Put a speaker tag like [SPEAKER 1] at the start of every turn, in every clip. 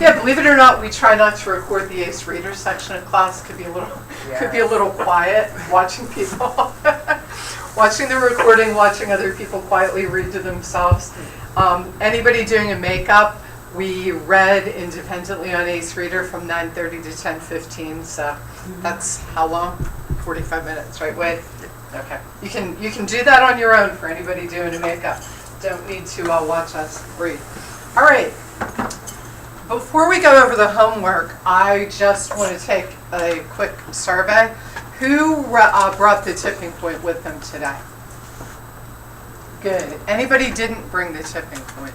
[SPEAKER 1] Yeah, believe it or not, we try not to record the ACE Reader section of class. Could be a little quiet, watching people, watching the recording, watching other people quietly read to themselves. Anybody doing a makeup, we read independently on ACE Reader from 9:30 to 10:15. So that's how long? 45 minutes, right, Wade? Okay. You can do that on your own for anybody doing a makeup. Don't need to watch us read. All right. Before we go over the homework, I just want to take a quick survey. Who brought the tipping point with them today? Good. Anybody didn't bring the tipping point?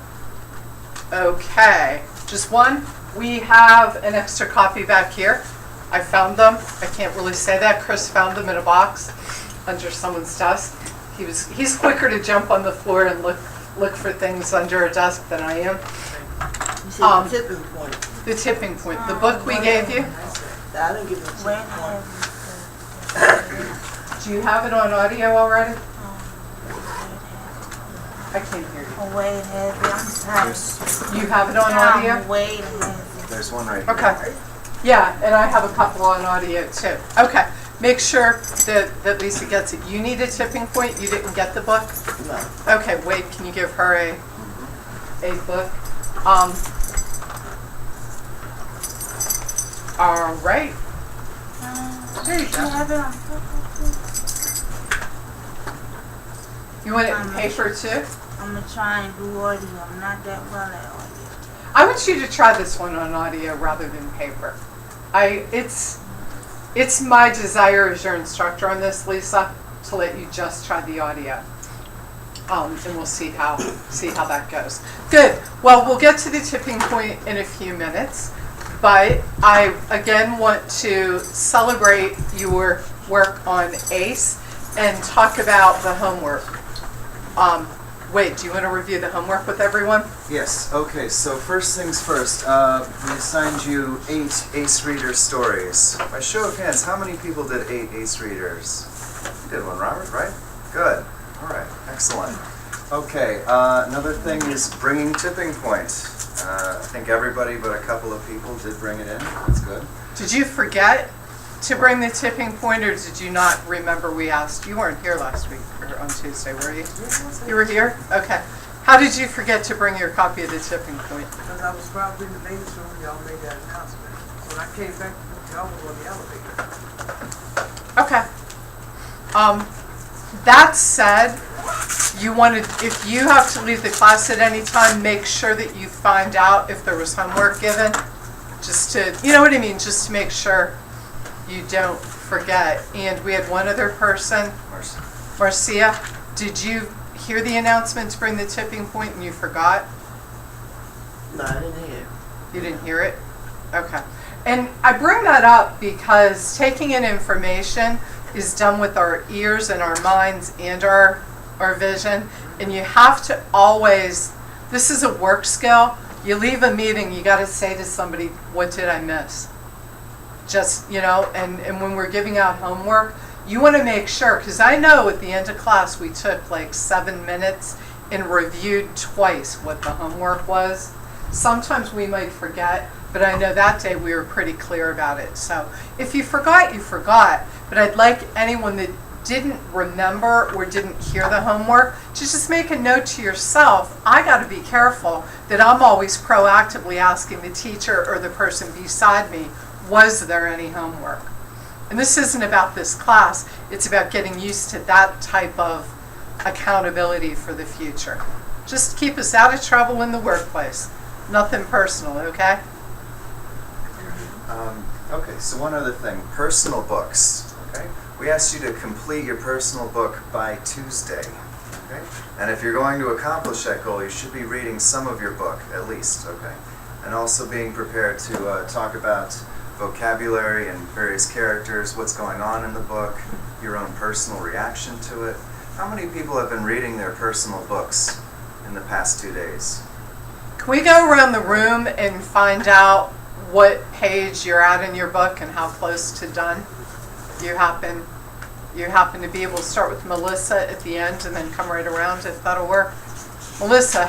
[SPEAKER 1] Okay. Just one? We have an extra copy back here. I found them. I can't really say that. Chris found them in a box under someone's desk. He's quicker to jump on the floor and look for things under a desk than I am.
[SPEAKER 2] You said the tipping point.
[SPEAKER 1] The tipping point. The book we gave you.
[SPEAKER 2] I didn't give the tipping point.
[SPEAKER 1] Do you have it on audio already? I can't hear you.
[SPEAKER 3] Wait, heavy. I'm tired.
[SPEAKER 1] You have it on audio?
[SPEAKER 3] Wait, heavy.
[SPEAKER 4] There's one right here.
[SPEAKER 1] Okay. Yeah, and I have a couple on audio too. Okay. Make sure that Lisa gets it. You need a tipping point? You didn't get the book?
[SPEAKER 2] No.
[SPEAKER 1] Okay, wait, can you give her a book? All right. There you go. You want it in paper too?
[SPEAKER 3] I'm going to try and do audio. I'm not that well at audio.
[SPEAKER 1] I want you to try this one on audio rather than paper. It's my desire as your instructor on this, Lisa, to let you just try the audio. And we'll see how that goes. Good. Well, we'll get to the tipping point in a few minutes, but I again want to celebrate your work on ACE and talk about the homework. Wait, do you want to review the homework with everyone?
[SPEAKER 4] Yes, okay, so first things first, we assigned you 8 ACE Reader stories. By show of hands, how many people did 8 ACE Readers? You did one, Robert, right? Good. All right, excellent. Okay, another thing is bringing tipping point. I think everybody but a couple of people did bring it in. That's good.
[SPEAKER 1] Did you forget to bring the tipping point, or did you not remember we asked? You weren't here last week, or on Tuesday, were you? You were here? Okay. How did you forget to bring your copy of the tipping point?
[SPEAKER 5] Because I was probably in the ladies' room when y'all made that announcement. So when I came back, y'all were on the elevator.
[SPEAKER 1] Okay. That said, if you have to leave the class at any time, make sure that you find out if there was homework given. Just to, you know what I mean? Just to make sure you don't forget. And we had one other person, Marcia. Did you hear the announcement to bring the tipping point and you forgot?
[SPEAKER 2] No, I didn't hear it.
[SPEAKER 1] You didn't hear it? Okay. And I bring that up because taking in information is done with our ears and our minds and our vision. And you have to always, this is a work skill. You leave a meeting, you got to say to somebody, what did I miss? Just, and when we're giving out homework, you want to make sure, because I know at the end of class we took like 7 minutes and reviewed twice what the homework was. Sometimes we might forget, but I know that day we were pretty clear about it. So if you forgot, you forgot. But I'd like anyone that didn't remember or didn't hear the homework to just make a note to yourself. I got to be careful that I'm always proactively asking the teacher or the person beside me, was there any homework? And this isn't about this class, it's about getting used to that type of accountability for the future. Just keep us out of trouble in the workplace. Nothing personal, okay?
[SPEAKER 4] Okay, so one other thing, personal books, okay? We asked you to complete your personal book by Tuesday, okay? And if you're going to accomplish that goal, you should be reading some of your book, at least, okay? And also being prepared to talk about vocabulary and various characters, what's going on in the book, your own personal reaction to it. How many people have been reading their personal books in the past 2 days?
[SPEAKER 1] Can we go around the room and find out what page you're at in your book and how close to done you happen to be able to start with Melissa at the end and then come right around, if that'll work? Melissa,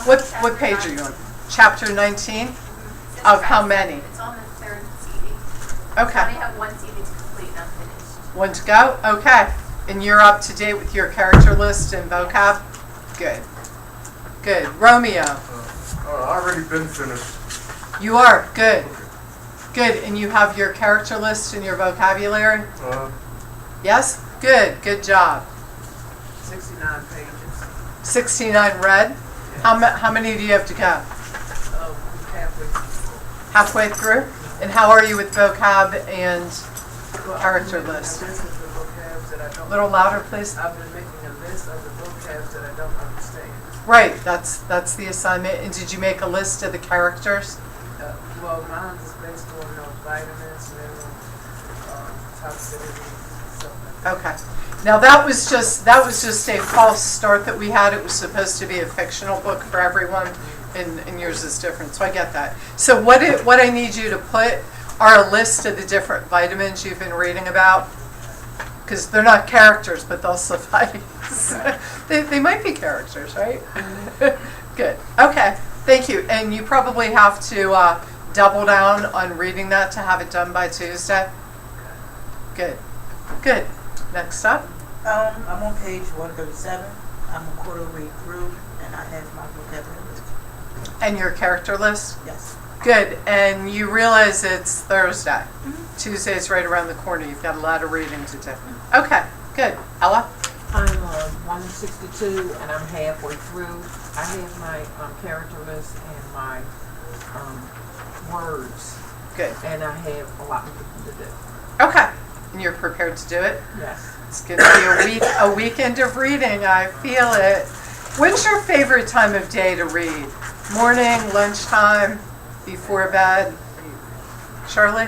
[SPEAKER 1] what page are you on? Chapter 19? Of how many?
[SPEAKER 6] It's on the third CD.
[SPEAKER 1] Okay.
[SPEAKER 6] I only have one CD to complete and unfinished.
[SPEAKER 1] One to go? Okay. And you're up to date with your character list and vocab? Good. Good. Romeo,
[SPEAKER 7] Already been finished.
[SPEAKER 1] you are? Good. Good. And you have your character list and your vocabulary? Yes? Good. Good job.
[SPEAKER 5] 69 pages.
[SPEAKER 1] 69 read? How many do you have to go?
[SPEAKER 5] Halfway.
[SPEAKER 1] Halfway through? And how are you with vocab and character list?
[SPEAKER 5] This is the vocabs that I
[SPEAKER 1] A
[SPEAKER 5] don't.
[SPEAKER 1] little louder, please.
[SPEAKER 5] I've been making a list of the vocabs that I don't understand.
[SPEAKER 1] Right, that's the assignment. And did you make a list of the characters?
[SPEAKER 5] Well, mine is based on vitamins, minerals, toxicity, stuff like
[SPEAKER 1] Okay. Now that was just a false start that we had. It was supposed to be a fictional book for everyone, and yours is different. So I get that. So what I need you to put are a list of the different vitamins you've been reading about, because they're not characters, but they'll suffice. they might be characters, right? Good. Okay. Thank you. And you probably have to double down on reading that to have it done by Tuesday. Good. Good. Next up.
[SPEAKER 3] I'm on page 137. I'm a quarter way through, and I have my vocabulary list.
[SPEAKER 1] And your character list?
[SPEAKER 3] Yes.
[SPEAKER 1] Good. And you realize it's Thursday. Tuesday's right around the corner. You've got a lot of reading to do. Okay. Good. Ella?
[SPEAKER 8] I'm 162 and I'm halfway through. I have my character list and my words,
[SPEAKER 1] Good.
[SPEAKER 8] and I have a lot to do.
[SPEAKER 1] Okay. And you're prepared to do it?
[SPEAKER 8] Yes.
[SPEAKER 1] It's going to be a weekend of reading. I feel it. When's your favorite time of day to read? Morning, lunchtime, before bed? Shirley?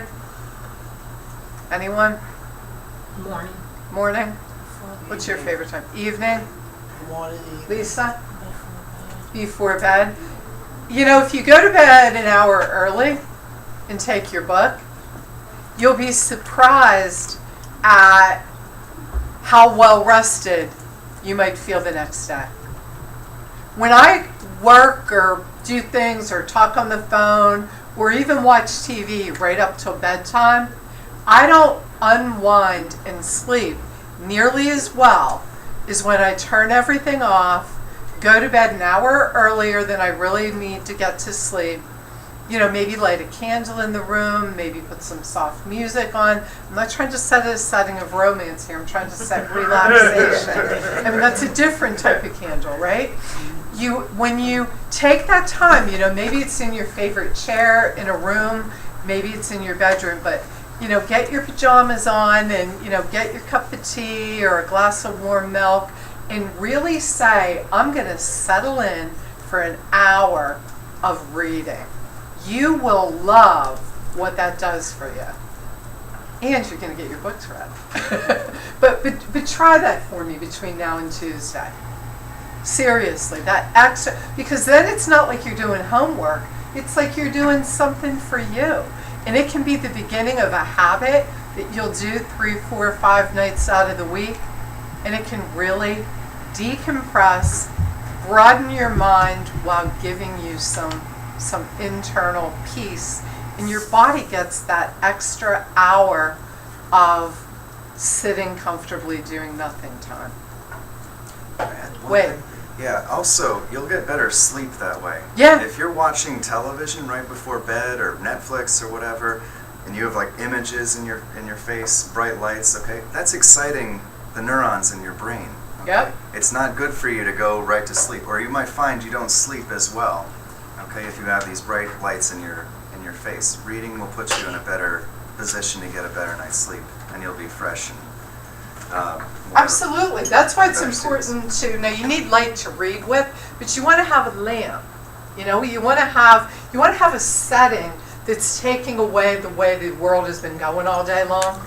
[SPEAKER 1] Anyone?
[SPEAKER 8] Morning.
[SPEAKER 1] Morning? What's your favorite time? Evening?
[SPEAKER 2] Morning, evening.
[SPEAKER 1] Lisa? Before bed? You know, if you go to bed an hour early and take your book, you'll be surprised at how well rested you might feel the next day. When I work or do things or talk on the phone or even watch TV right up till bedtime, I don't unwind and sleep nearly as well as when I turn everything off, go to bed an hour earlier than I really need to get to sleep. You know, maybe light a candle in the room, maybe put some soft music on. I'm not trying to set a setting of romance here. I'm trying to set relaxation. I mean, that's a different type of candle, right? When you take that time, you know, maybe it's in your favorite chair in a room, maybe it's in your bedroom, but, you know, get your pajamas on and, you know, get your cup of tea or a glass of warm milk and really say, I'm going to settle in for an hour of reading. You will love what that does for you. And you're going to get your books read. but try that for me between now and Tuesday. Seriously, that extra, because then it's not like you're doing homework. It's like you're doing something for you. And it can be the beginning of a habit that you'll do 3, 4, 5 nights out of the week. And it can really decompress, broaden your mind while giving you some internal peace, and your body gets that extra hour of sitting comfortably doing nothing time. Wait.
[SPEAKER 4] Yeah, also, you'll get better sleep that way.
[SPEAKER 1] Yeah.
[SPEAKER 4] If you're watching television right before bed or Netflix or whatever, and you have like images in your face, bright lights, okay, that's exciting the neurons in your brain. Okay?
[SPEAKER 1] Yep.
[SPEAKER 4] It's not good for you to go right to sleep, or you might find you don't sleep as well. Okay, if you have these bright lights in your face, reading will put you in a better position to get a better night's sleep, and you'll be fresh and more.
[SPEAKER 1] Absolutely. That's why it's
[SPEAKER 4] better
[SPEAKER 1] important to, now you need light to read with, but you want to have a lamp. You know, you want to have a setting that's taking away the way the world has been going all day long,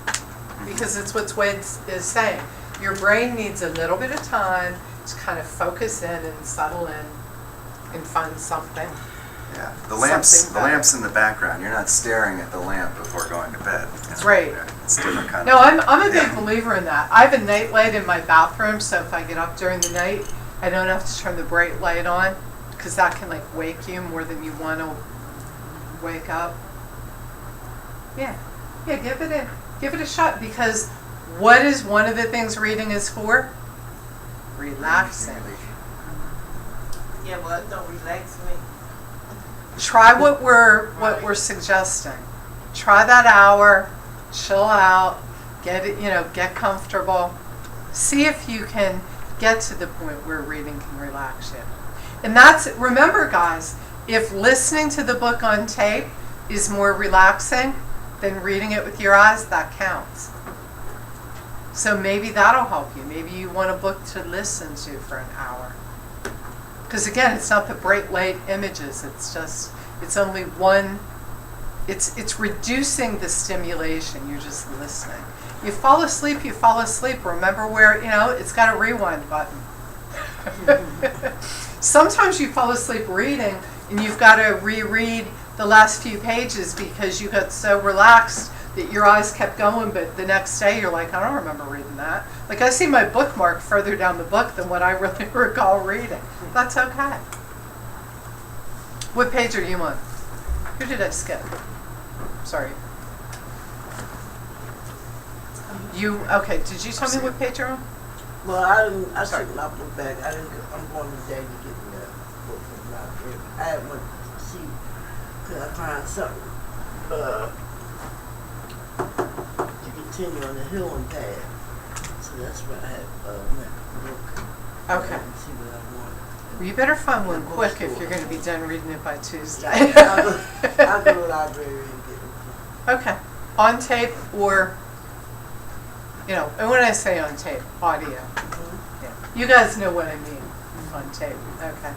[SPEAKER 1] because it's what Wade is saying. Your brain needs a little bit of time to kind of focus in and settle in and find something.
[SPEAKER 4] Yeah, the lamps
[SPEAKER 1] better.
[SPEAKER 4] in the background. You're not staring at the lamp before going to bed.
[SPEAKER 1] Right.
[SPEAKER 4] It's a different kind
[SPEAKER 1] No,
[SPEAKER 4] of.
[SPEAKER 1] I'm a big believer in that. I have a night light in my bathroom, so if I get up during the night, I don't have to turn the bright light on, because that can like wake you more than you want to wake up. Yeah, give it a shot, because what is one of the things reading is for? Relaxing.
[SPEAKER 3] Yeah, well, it don't relax me.
[SPEAKER 1] Try what we're suggesting. Try that hour, chill out, get comfortable. See if you can get to the point where reading can relax you. And remember guys, if listening to the book on tape is more relaxing than reading it with your eyes, that counts. So maybe that'll help you. Maybe you want a book to listen to for an hour. Because again, it's not the bright light images, it's only one, it's reducing the stimulation, you're just listening. You fall asleep, remember where, it's got a rewind button. Sometimes you fall asleep reading and you've got to reread the last few pages because you got so relaxed that your eyes kept going, but the next day you're like, I don't remember reading that. Like I see my bookmark further down the book than what I really recall reading. That's okay. What page are you on? Who did I skip? Sorry. Okay, did you tell me what page you're on?
[SPEAKER 2] Well, I took my book back. I'm going today to get me a book from the library. I went to see, could I find something to continue on the healing path. So that's what I had went to look.
[SPEAKER 1] Okay.
[SPEAKER 2] And see what I wanted.
[SPEAKER 1] Well, you better find one quick if you're going to be done reading it by Tuesday.
[SPEAKER 2] I'll go to the library and get it.
[SPEAKER 1] Okay. On tape or, and when I say on tape, audio. Yeah. You guys know what I mean on tape. Okay.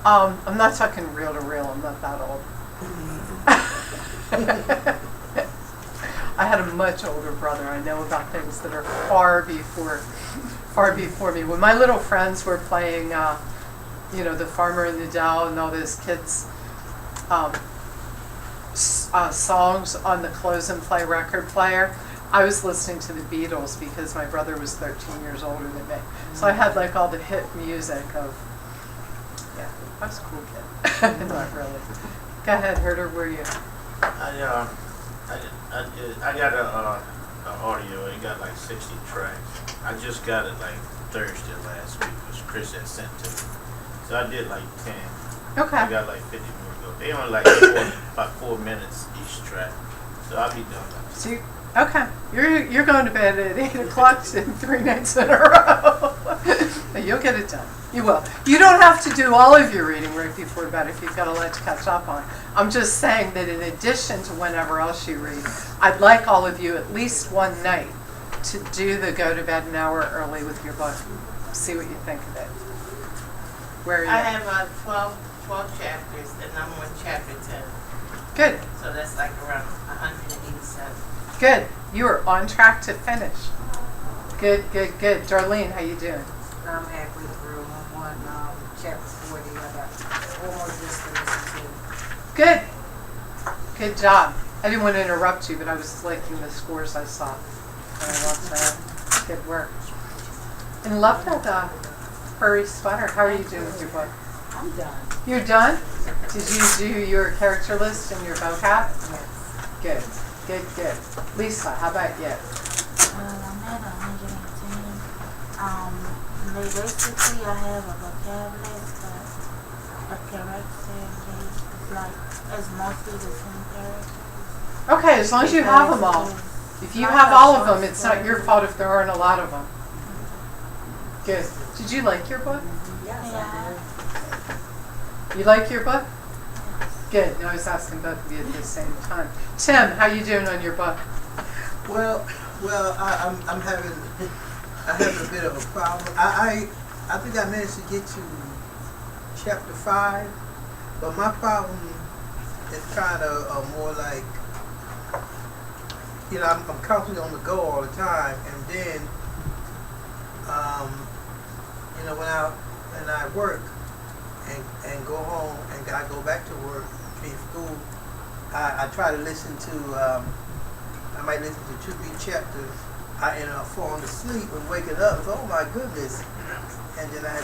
[SPEAKER 1] I'm not talking reel to reel. I'm not that old. I had a much older brother. I know about things that are far before me. When my little friends were playing, The Farmer in the Dell and all those kids' songs on the Close and Play record player, I was listening to the Beatles because my brother was 13 years older than me. So I had like all the hit music of, I was a cool kid. Not really. Go ahead, Herder, where are you?
[SPEAKER 9] I got a audio. It got like 60 tracks. I just got it like Thursday last week, which Chris had sent to me. So I did like 10.
[SPEAKER 1] Okay.
[SPEAKER 9] I got like 50 more to go. They only like about 4 minutes each track. So I'll be done.
[SPEAKER 1] So okay, you're going to bed at 8 o'clock 3 nights in a row. You'll get it done. You will. You don't have to do all of your reading right before bed if you've got a lot to catch up on. I'm just saying that in addition to whenever else you read, I'd like all of you at least one night to do the go to bed an hour early with your book. See what you think of it. Where are you?
[SPEAKER 3] I have 12 chapters, and I'm on chapter 10.
[SPEAKER 1] Good.
[SPEAKER 3] So that's like around 187.
[SPEAKER 1] Good. You are on track to finish. Good. Darlene, how you doing?
[SPEAKER 8] I'm halfway through. I'm on chapter 40. I got one more just to listen to.
[SPEAKER 1] Good. Good job. I didn't want to interrupt you, but I was liking the scores I saw. And I love that. Good work. And love that furry sweater. How are you doing with your book?
[SPEAKER 8] I'm done.
[SPEAKER 1] You're done? Did you do your character list and your vocab?
[SPEAKER 8] Yes.
[SPEAKER 1] Good. Lisa, how about you?
[SPEAKER 10] I'm at 110. Basically, I have a vocab list, but a character list is like, it's mostly the same characters.
[SPEAKER 1] Okay, as long as you have them all. If you have all of them, it's not your fault if there aren't a lot of them. Good. Did you like your book?
[SPEAKER 10] Yeah.
[SPEAKER 1] You like your book? Good. No, I was asking both of you at the same time. Tim, how you doing on your book?
[SPEAKER 2] Well, I'm having a bit of a problem. I think I managed to get to chapter 5, but my problem is kind of more like, I'm constantly on the go all the time, and then, when I work and go home and I go back to work, school, I try to listen to, I might listen to 2-3 chapters. I end up falling asleep and waking up. Oh my goodness! And then I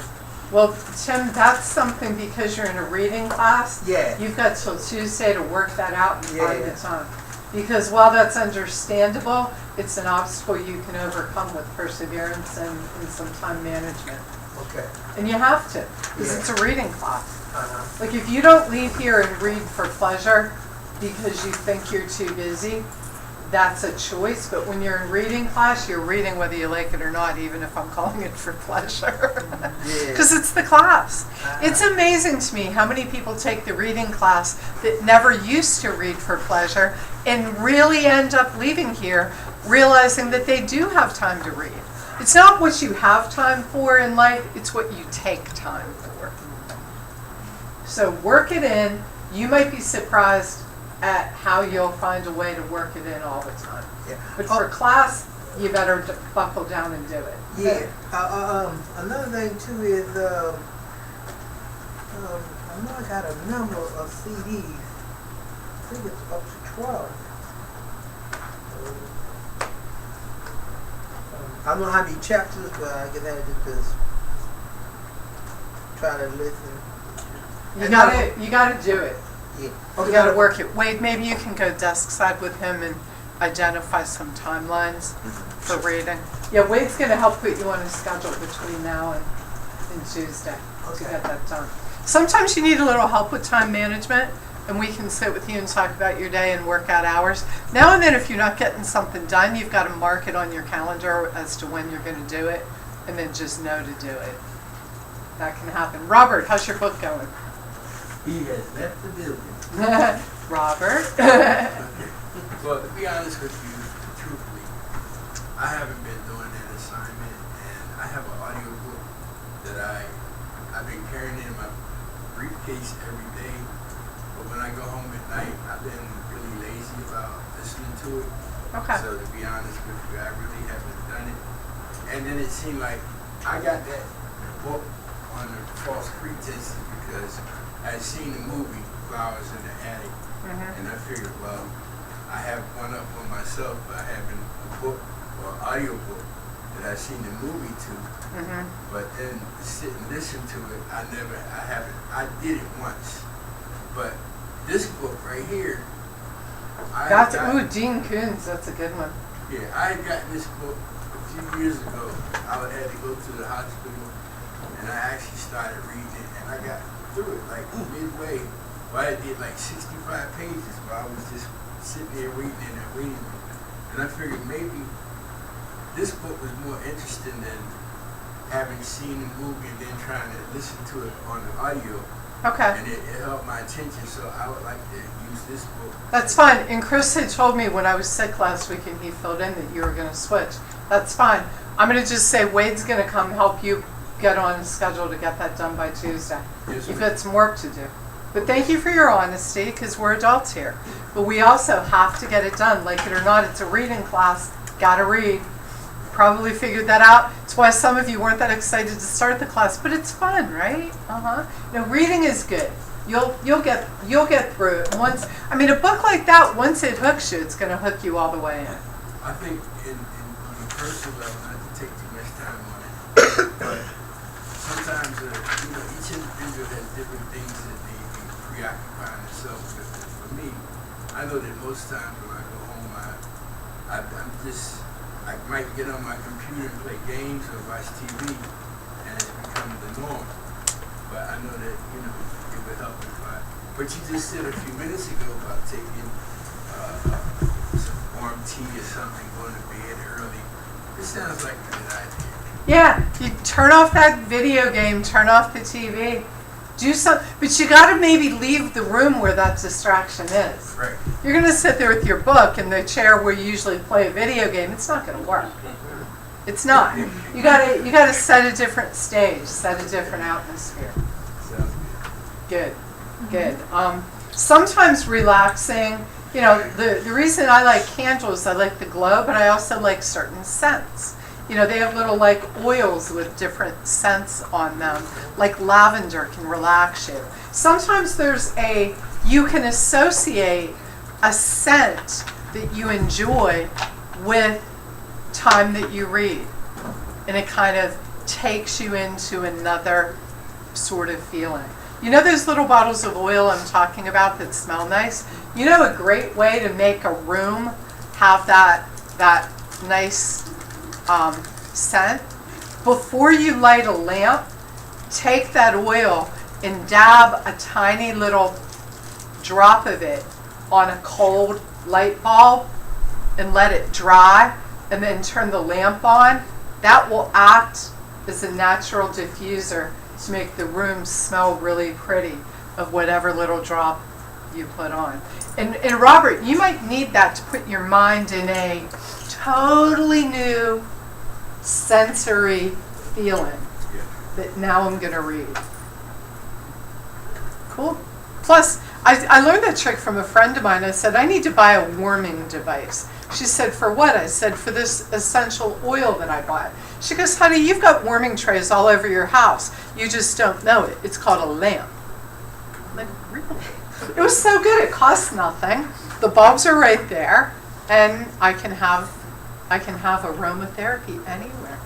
[SPEAKER 1] Well, Tim, that's something because you're in a reading class.
[SPEAKER 2] Yeah.
[SPEAKER 1] You've got till Tuesday to work that out and find
[SPEAKER 2] Yeah.
[SPEAKER 1] the time. Because while that's understandable, it's an obstacle you can overcome with perseverance and some time management.
[SPEAKER 2] Okay.
[SPEAKER 1] And you have to, because
[SPEAKER 2] Yeah.
[SPEAKER 1] it's a reading class.
[SPEAKER 2] Uh-huh.
[SPEAKER 1] Like if you don't leave here and read for pleasure because you think you're too busy, that's a choice. But when you're in reading class, you're reading whether you like it or not, even if I'm calling it for pleasure.
[SPEAKER 2] Yeah.
[SPEAKER 1] Because it's the class. It's amazing to me how many people take the reading class that never used to read for pleasure and really end up leaving here realizing that they do have time to read. It's not what you have time for in life, it's what you take time for. So work it in. You might be surprised at how you'll find a way to work it in all the time.
[SPEAKER 2] Yeah.
[SPEAKER 1] But for class, you better buckle down and do it.
[SPEAKER 2] Yeah. Another thing too is I know I got a number of CDs. I think it's up to 12. I don't know how many chapters, but I guess I just try to listen.
[SPEAKER 1] You gotta do it.
[SPEAKER 2] Yeah.
[SPEAKER 1] You gotta work it. Wade, maybe you can go desk side with him and identify some timelines for reading. Yeah, Wade's gonna help put you on a schedule between now and Tuesday to
[SPEAKER 2] Okay.
[SPEAKER 1] get that done. Sometimes you need a little help with time management, and we can sit with you and talk about your day and work out hours. Now and then, if you're not getting something done, you've got to mark it on your calendar as to when you're going to do it, and then just know to do it. That can happen. Robert, how's your book going?
[SPEAKER 11] He has left the building.
[SPEAKER 1] Robert.
[SPEAKER 11] Well, to be honest with you, truthfully, I haven't been doing that assignment, and I have an audio book that I've been carrying in my briefcase every day. But when I go home at night, I've been really lazy about listening to it.
[SPEAKER 1] Okay.
[SPEAKER 11] So to be honest with you, I really haven't done it. And then it seemed like I got that book under false pretenses because I had seen the movie Flowers in the Attic, and I figured, well, I have one up on myself, but I haven't a book or audio book that I've seen the movie to. But then sit and listen to it, I did it once. But this book right here,
[SPEAKER 1] Dean Koontz, that's a good one.
[SPEAKER 11] Yeah, I had gotten this book a few years ago. I had to go to the hospital, and I actually started reading it, and I got through it like midway. Well, I did like 65 pages, but I was just sitting there reading in that waiting room. And I figured maybe this book was more interesting than having seen the movie and then trying to listen to it on the audio.
[SPEAKER 1] Okay.
[SPEAKER 11] And it held my attention, so I would like to use this book.
[SPEAKER 1] That's fine. And Chris had told me when I was sick last week and he filled in that you were going to switch. That's fine. I'm going to just say Wade's going to come help you get on a schedule to get that done by Tuesday.
[SPEAKER 11] Yes,
[SPEAKER 1] You've
[SPEAKER 11] ma'am.
[SPEAKER 1] got some work to do. But thank you for your honesty because we're adults here. But we also have to get it done. Like it or not, it's a reading class. Got to read. Probably figured that out. It's why some of you weren't that excited to start the class, but it's fun, right? No, reading is good. You'll get through it once. I mean, a book like that, once it hooks you, it's going to hook you all the way in.
[SPEAKER 11] I think on a personal level, not to take too much time on it, but sometimes each individual has different things that they preoccupy themselves with. And for me, I know that most times when I go home, I might get on my computer and play games or watch TV, and it's become the norm. But I know that it would help if But you just said a few minutes ago about taking some warm tea or something, going to bed early. It sounds like a good idea.
[SPEAKER 1] Yeah, you turn off that video game, turn off the TV, do something, but you got to maybe leave the room where that distraction is.
[SPEAKER 11] Right.
[SPEAKER 1] You're going to sit there with your book in the chair where you usually play a video game. It's not going to work. It's not. You got to set a different stage, set a different atmosphere.
[SPEAKER 11] Sounds
[SPEAKER 1] Good, good. Sometimes relaxing. The reason I like candles, I like the glow, but I also like certain scents. They have little like oils with different scents on them. Like lavender can relax you. Sometimes you can associate a scent that you enjoy with time that you read. And it kind of takes you into another sort of feeling. You know those little bottles of oil I'm talking about that smell nice? You know a great way to make a room have that nice scent? Before you light a lamp, take that oil and dab a tiny little drop of it on a cold light bulb and let it dry, and then turn the lamp on. That will act as a natural diffuser to make the room smell really pretty of whatever little drop you put on. And Robert, you might need that to put your mind in a totally new sensory feeling that now I'm going to read. Cool. Plus, I learned that trick from a friend of mine. I said, I need to buy a warming device. She said, for what? I said, for this essential oil that I bought. She goes, honey, you've got warming trays all over your house. You just don't know it. It's called a lamp. I'm like, really? It was so good. It costs nothing. The bulbs are right there, and I can have aromatherapy anywhere.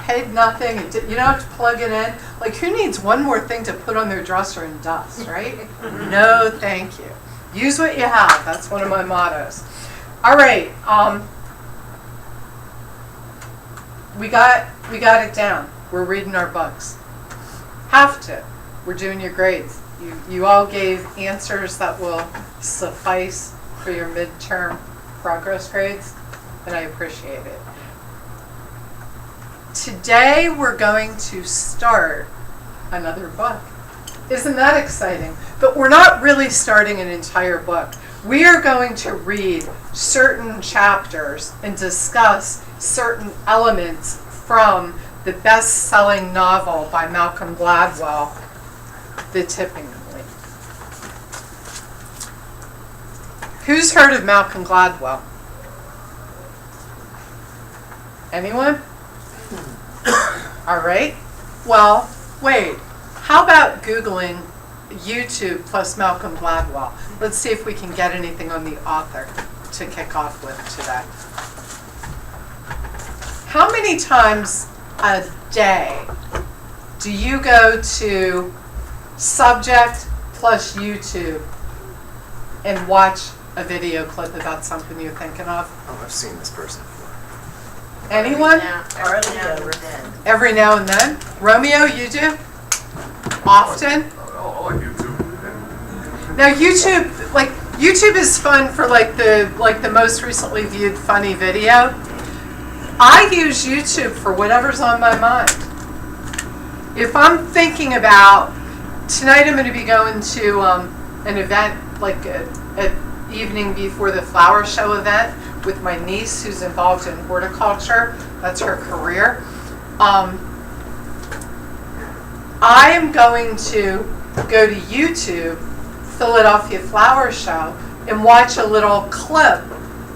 [SPEAKER 1] Paid nothing. You don't have to plug it in. Like, who needs one more thing to put on their dresser and dust, right? No, thank you. Use what you have. That's one of my mottos. All right. We got it down. We're reading our books. Have to. We're doing your grades. You all gave answers that will suffice for your midterm progress grades, and I appreciate it. Today we're going to start another book. Isn't that exciting? But we're not really starting an entire book. We are going to read certain chapters and discuss certain elements from the best-selling novel by Malcolm Gladwell, The Tipping Point. Who's heard of Malcolm Gladwell? Anyone? All right. Well, wait. How about Googling YouTube plus Malcolm Gladwell? Let's see if we can get anything on the author to kick off with today. How many times a day do you go to subject plus YouTube and watch a video clip about something you're thinking of?
[SPEAKER 4] Oh, I've seen this person before.
[SPEAKER 1] Anyone? Every now and then. Romeo, you do? Often?
[SPEAKER 7] I like YouTube.
[SPEAKER 1] Now YouTube is fun for the most recently viewed funny video. I use YouTube for whatever's on my mind. If I'm thinking about tonight, I'm going to be going to an event like an evening before the flower show event with my niece who's involved in horticulture. That's her career. I am going to go to YouTube, Philadelphia Flower Show, and watch a little clip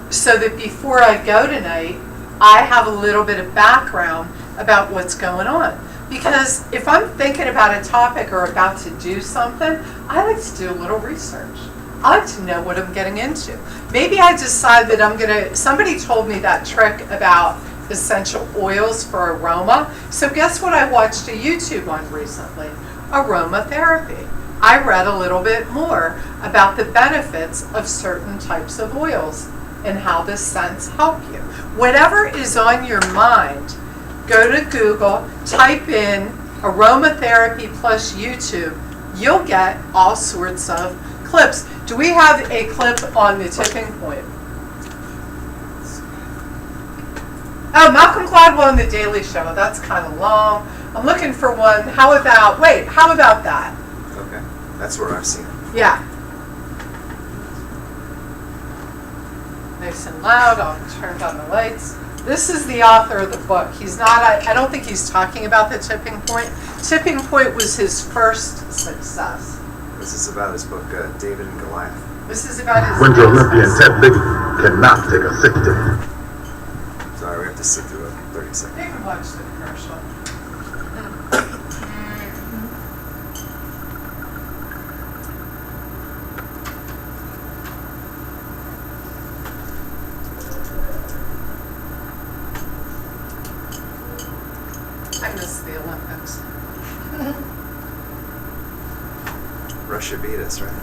[SPEAKER 1] so that before I go tonight, I have a little bit of background about what's going on. Because if I'm thinking about a topic or about to do something, I like to do a little research. I like to know what I'm getting into. Maybe I decide that somebody told me that trick about essential oils for aroma. So guess what I watched a YouTube on recently? Aromatherapy. I read a little bit more about the benefits of certain types of oils and how the scents help you. Whatever is on your mind, go to Google, type in aromatherapy plus YouTube. You'll get all sorts of clips. Do we have a clip on The Tipping Point? Oh, Malcolm Gladwell on The Daily Show. That's kind of long. I'm looking for one. How about that?
[SPEAKER 4] Okay. That's where I've seen it.
[SPEAKER 1] Yeah. Nice and loud. I'll turn down the lights. This is the author of the book. He's not, I don't think he's talking about The Tipping Point. Tipping Point was his first success.
[SPEAKER 4] This is about his book, David and Goliath.
[SPEAKER 1] This is about his
[SPEAKER 12] Winter Olympian Ted Ligety cannot take a sick day.
[SPEAKER 4] Sorry, we have to sit through a 30 seconds.
[SPEAKER 1] You can watch the commercial. I miss the Olympics.
[SPEAKER 4] should beat us, right?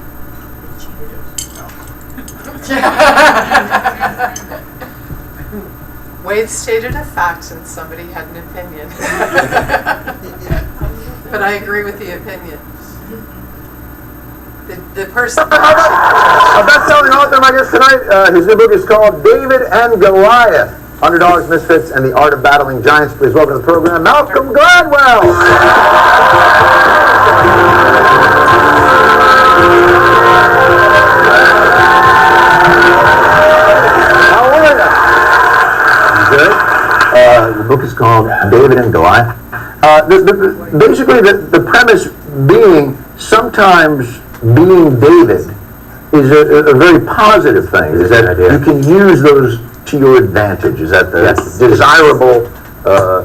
[SPEAKER 1] Wade stated a fact and somebody had an opinion. But I agree with the opinion. The person...
[SPEAKER 12] A best-selling author, my guest tonight, his new book is called David and Goliath, Underdogs, Misfits, and the Art of Battling Giants. Please welcome to the program, Malcolm Gladwell. How are you? Good. The book is called David and Goliath. Basically, the premise being sometimes being David is a very positive thing. Is that you can use those to your advantage? Is that the desirable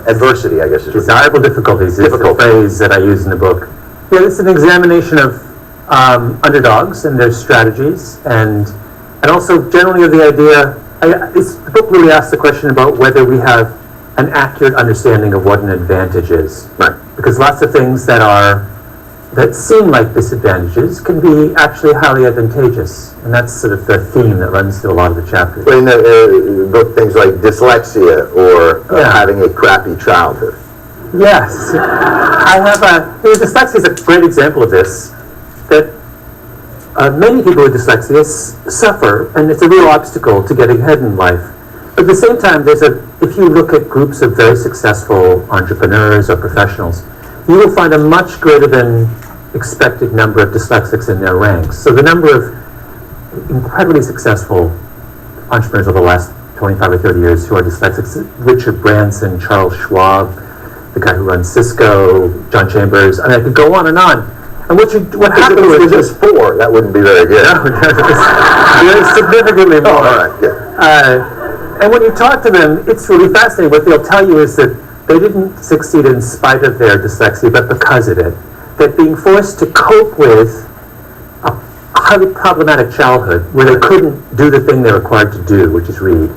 [SPEAKER 12] adversity, I guess?
[SPEAKER 13] Desirable difficulties is the phrase that I use in the book. Yeah, it's an examination of underdogs and their strategies, and also generally of the idea. The book really asks the question about whether we have an accurate understanding of what an advantage is.
[SPEAKER 12] Right.
[SPEAKER 13] Because lots of things that seem like disadvantages can be actually highly advantageous, and that's sort of the theme that runs through a lot of the chapters.
[SPEAKER 12] In the book, things like dyslexia or having a crappy childhood.
[SPEAKER 13] Yes, I have dyslexia is a great example of this. That many people with dyslexia suffer, and it's a real obstacle to getting ahead in life. But at the same time, if you look at groups of very successful entrepreneurs or professionals, you will find a much greater than expected number of dyslexics in their ranks. So the number of incredibly successful entrepreneurs over the last 25 or 30 years who are dyslexics: Richard Branson, Charles Schwab, the guy who runs Cisco, John Chambers. I mean, I could go on and on. And what happens
[SPEAKER 12] if
[SPEAKER 13] is
[SPEAKER 12] just 4, that wouldn't be very good.
[SPEAKER 13] No, very significantly more.
[SPEAKER 12] Oh, all right, yeah.
[SPEAKER 13] And when you talk to them, it's really fascinating. What they'll tell you is that they didn't succeed in spite of their dyslexia, but because of it. That being forced to cope with a highly problematic childhood where they couldn't do the thing they're required to do, which is read,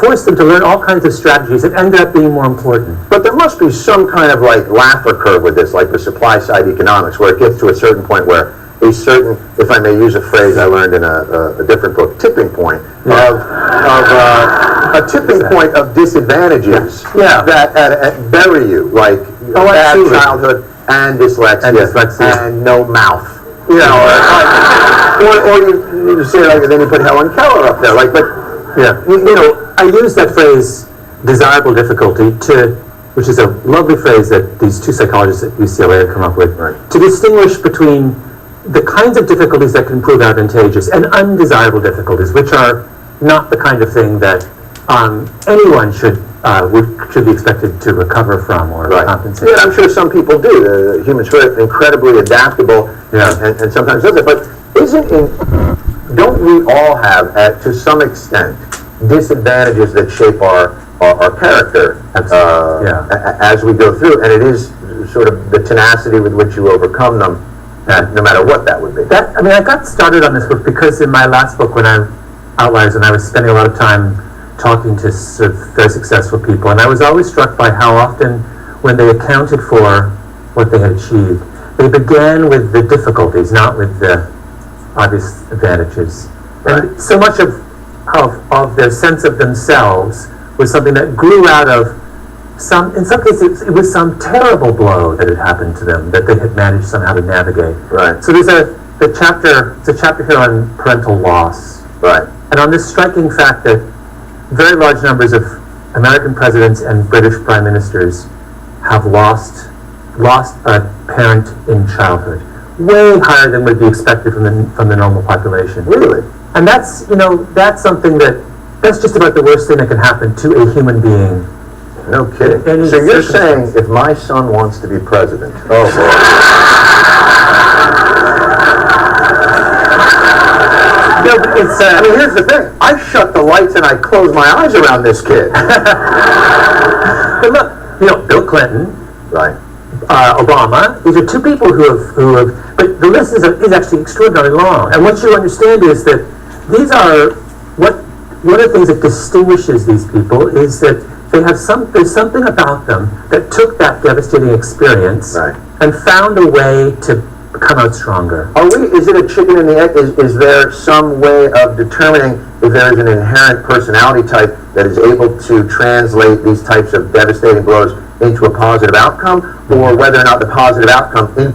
[SPEAKER 13] forced them to learn all kinds of strategies that ended up being more important.
[SPEAKER 12] But there must be some kind of like Laffer curve with this, like the supply side economics, where it gets to a certain point where a certain, if I may use a phrase I learned in a different book, tipping point of a tipping point of disadvantages that bury you, like bad childhood and dyslexia and no mouth, you know, or you say like, then you put Helen Keller up there, like, but
[SPEAKER 13] you know, I use that phrase desirable difficulty which is a lovely phrase that these two psychologists at UCLA have come up with, to distinguish between the kinds of difficulties that can prove advantageous and undesirable difficulties, which are not the kind of thing that anyone should be expected to recover from or compensate.
[SPEAKER 12] Yeah, I'm sure some people do. The human spirit incredibly adaptable, and sometimes does it. But don't we all have, to some extent, disadvantages that shape our character as we go through? And it is sort of the tenacity with which you overcome them, no matter what that would be.
[SPEAKER 13] I got started on this book because in my last book, Outliers, and I was spending a lot of time talking to sort of very successful people, and I was always struck by how often, when they accounted for what they had achieved, they began with the difficulties, not with the obvious advantages. Right. And so much of their sense of themselves was something that grew out of in some cases, it was some terrible blow that had happened to them that they had managed somehow to navigate.
[SPEAKER 12] Right.
[SPEAKER 13] So it's a chapter here on parental loss.
[SPEAKER 12] Right.
[SPEAKER 13] And on this striking fact that very large numbers of American presidents and British prime ministers have lost a parent in childhood, way higher than would be expected from the normal population.
[SPEAKER 12] Really?
[SPEAKER 13] And that's something that's just about the worst thing that can happen to a human being.
[SPEAKER 12] No kidding. So you're saying if my son wants to be president, oh boy. No, it's, I mean, here's the thing. I shut the lights and I close my eyes around this kid.
[SPEAKER 13] But look, Bill Clinton,
[SPEAKER 12] right?
[SPEAKER 13] Obama. These are two people who have. But the list is actually extraordinarily long. And what you understand is that these are one of the things that distinguishes these people is that there's something about them that took that devastating experience and found a way to come out stronger.
[SPEAKER 12] Is it a chicken and the egg? Is there some way of determining if there is an inherent personality type that is able to translate these types of devastating blows into a positive outcome, or whether or not the positive outcome the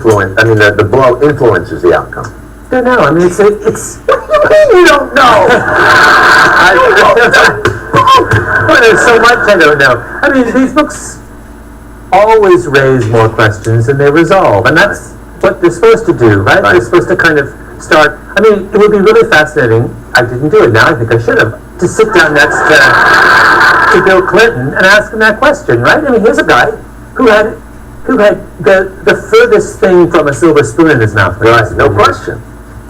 [SPEAKER 12] blow influences the outcome?
[SPEAKER 13] I don't know. I mean, it's.
[SPEAKER 12] What do you mean you don't know?
[SPEAKER 13] Well, there's so much I don't know. I mean, these books always raise more questions than they resolve, and that's what they're supposed to do, right? They're supposed to kind of start. I mean, it would be really fascinating. I didn't do it. Now I think I should have, to sit down next to Bill Clinton and ask him that question, right? I mean, here's a guy who had the furthest thing from a silver spoon in his mouth.
[SPEAKER 12] Right, no question.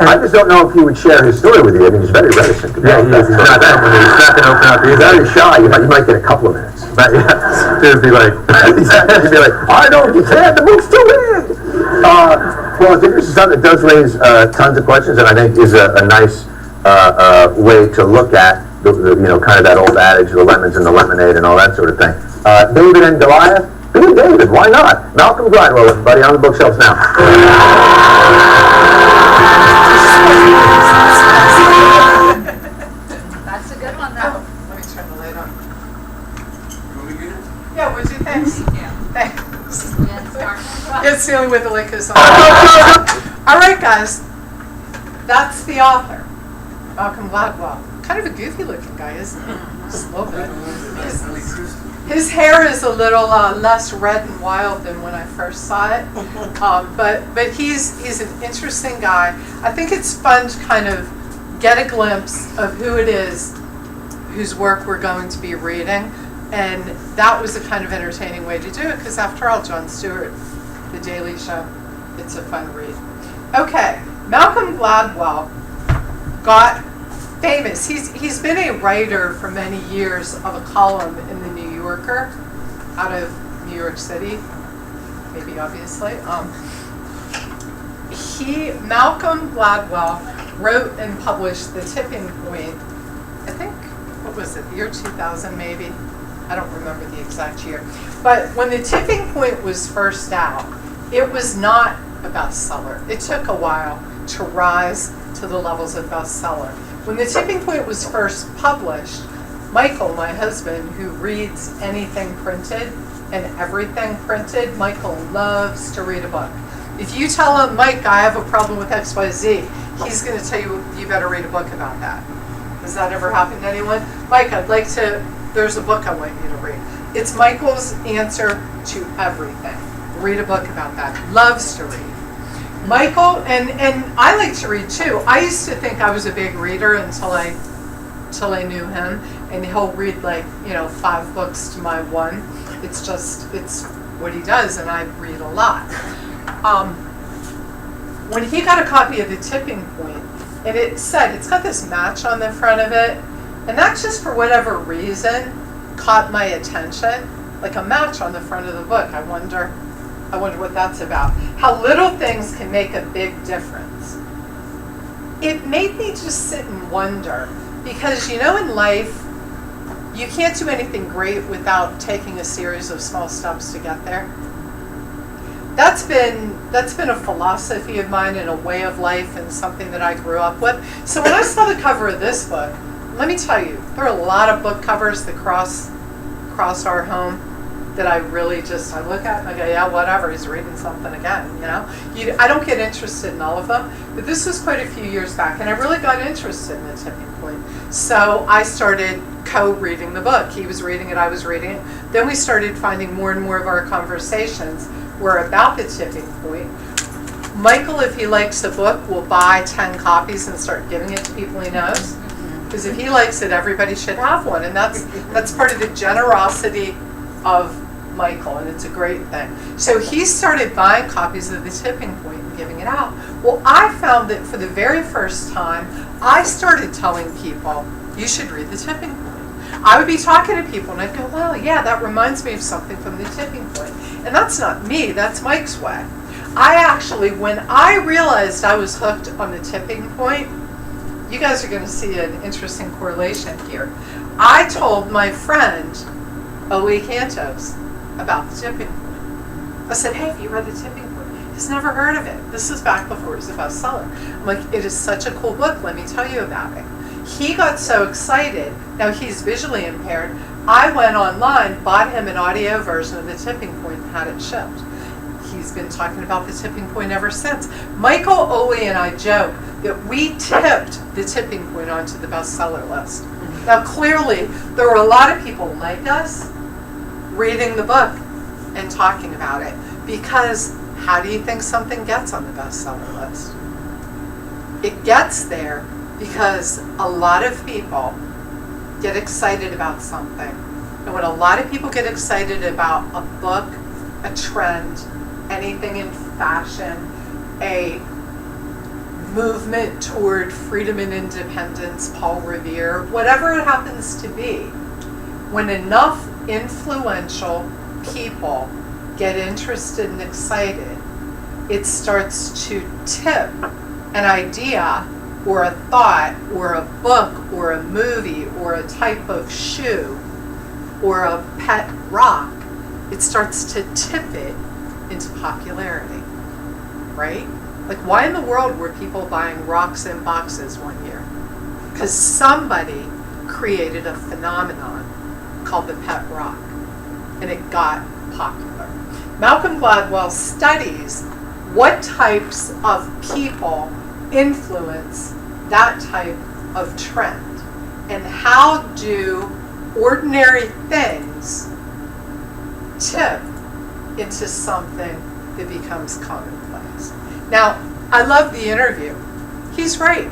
[SPEAKER 12] I just don't know if he would share his story with you. I mean, he's very reticent.
[SPEAKER 13] Yeah, he is. He's not going to open up.
[SPEAKER 12] He's very shy. You might get a couple of minutes.
[SPEAKER 13] But yeah, he'd be like,
[SPEAKER 12] I don't, you can't, the book's too big. Well, this is something that does raise tons of questions, and I think is a nice way to look at kind of that old adage, the lemons and the lemonade and all that sort of thing. David and Goliath? Be David, why not? Malcolm Gladwell, everybody, on the bookshelves now.
[SPEAKER 6] That's a good one, though.
[SPEAKER 1] Let me turn the light on.
[SPEAKER 11] You want me to get it?
[SPEAKER 1] Yeah, what'd you think? Thanks.
[SPEAKER 6] Yeah, it's dark.
[SPEAKER 1] It's the only way the link is on. All right, guys. That's the author, Malcolm Gladwell. Kind of a goofy looking guy, isn't he? Just a little bit. His hair is a little less red and wild than when I first saw it, but he's an interesting guy. I think it's fun to kind of get a glimpse of who it is whose work we're going to be reading, and that was a kind of entertaining way to do it, because after all, Jon Stewart, The Daily Show, it's a fun read. Okay, Malcolm Gladwell got famous. He's been a writer for many years of a column in the New Yorker, out of New York City, maybe obviously. Malcolm Gladwell wrote and published The Tipping Point, I think, what was it, the year 2000 maybe? I don't remember the exact year. But when The Tipping Point was first out, it was not a bestseller. It took a while to rise to the levels of bestseller. When The Tipping Point was first published, Michael, my husband, who reads anything printed and everything printed, Michael loves to read a book. If you tell him, Mike, I have a problem with XYZ, he's going to tell you, you better read a book about that. Has that ever happened to anyone? Mike, there's a book I want you to read. It's Michael's answer to everything. Read a book about that. Loves to read. Michael, and I like to read too. I used to think I was a big reader until I knew him, and he'll read 5 books to my one. It's what he does, and I read a lot. When he got a copy of The Tipping Point, and it's got this match on the front of it, and that just for whatever reason caught my attention, like a match on the front of the book. I wonder what that's about. How little things can make a big difference. It made me just sit and wonder, because in life, you can't do anything great without taking a series of small steps to get there. That's been a philosophy of mine and a way of life, and something that I grew up with. So when I saw the cover of this book, let me tell you, there are a lot of book covers that cross our home that I really I look at and I go, yeah, whatever, he's reading something again, I don't get interested in all of them, but this was quite a few years back, and I really got interested in The Tipping Point. So I started co-reading the book. He was reading it, I was reading it. Then we started finding more and more of our conversations were about The Tipping Point. Michael, if he likes a book, will buy 10 copies and start giving it to people he knows. Because if he likes it, everybody should have one. And that's part of the generosity of Michael, and it's a great thing. So he started buying copies of The Tipping Point and giving it out. Well, I found that for the very first time, I started telling people, you should read The Tipping Point. I would be talking to people and I'd go, well, yeah, that reminds me of something from The Tipping Point. And that's not me, that's Mike's way. When I realized I was hooked on The Tipping Point, you guys are going to see an interesting correlation here. I told my friend, Owe Cantos, about The Tipping Point. I said, hey, have you read The Tipping Point? He's never heard of it. This is back before it was a bestseller. I'm like, it is such a cool book. Let me tell you about it. He got so excited. Now he's visually impaired. I went online, bought him an audio version of The Tipping Point, and had it shipped. He's been talking about The Tipping Point ever since. Michael Oley and I joke that we tipped The Tipping Point onto the bestseller list. Now clearly, there were a lot of people like us reading the book and talking about it, because how do you think something gets on the bestseller list? It gets there because a lot of people get excited about something. And when a lot of people get excited about a book, a trend, anything in fashion, a movement toward freedom and independence, Paul Revere, whatever it happens to be, when enough influential people get interested and excited, it starts to tip an idea or a thought or a book or a movie or a type of shoe or a pet rock. It starts to tip it into popularity, right? Like, why in the world were people buying rocks in boxes one year? Because somebody created a phenomenon called the pet rock, and it got popular. Malcolm Gladwell studies what types of people influence that type of trend, and how do ordinary things tip into something that becomes commonplace. Now, I love the interview. He's right.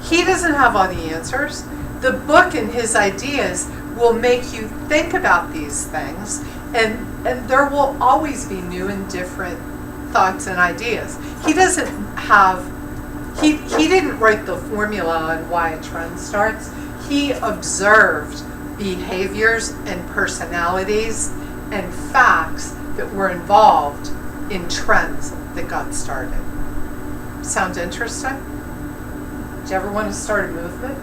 [SPEAKER 1] He doesn't have all the answers. The book and his ideas will make you think about these things, and there will always be new and different thoughts and ideas. He doesn't have, he didn't write the formula on why a trend starts. He observed behaviors and personalities and facts that were involved in trends that got started. Sound interesting? Do you ever want to start a movement?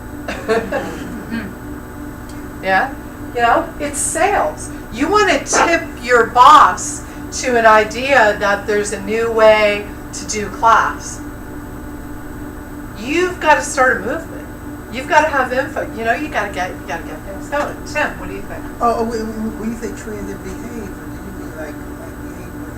[SPEAKER 1] Yeah? You know, it's sales. You want to tip your boss to an idea that there's a new way to do class. You've got to start a movement. You've got to have info. You know, you got to get things going. Tim, what do you think?
[SPEAKER 2] Oh, when you say trends and behavior, do you mean like behavior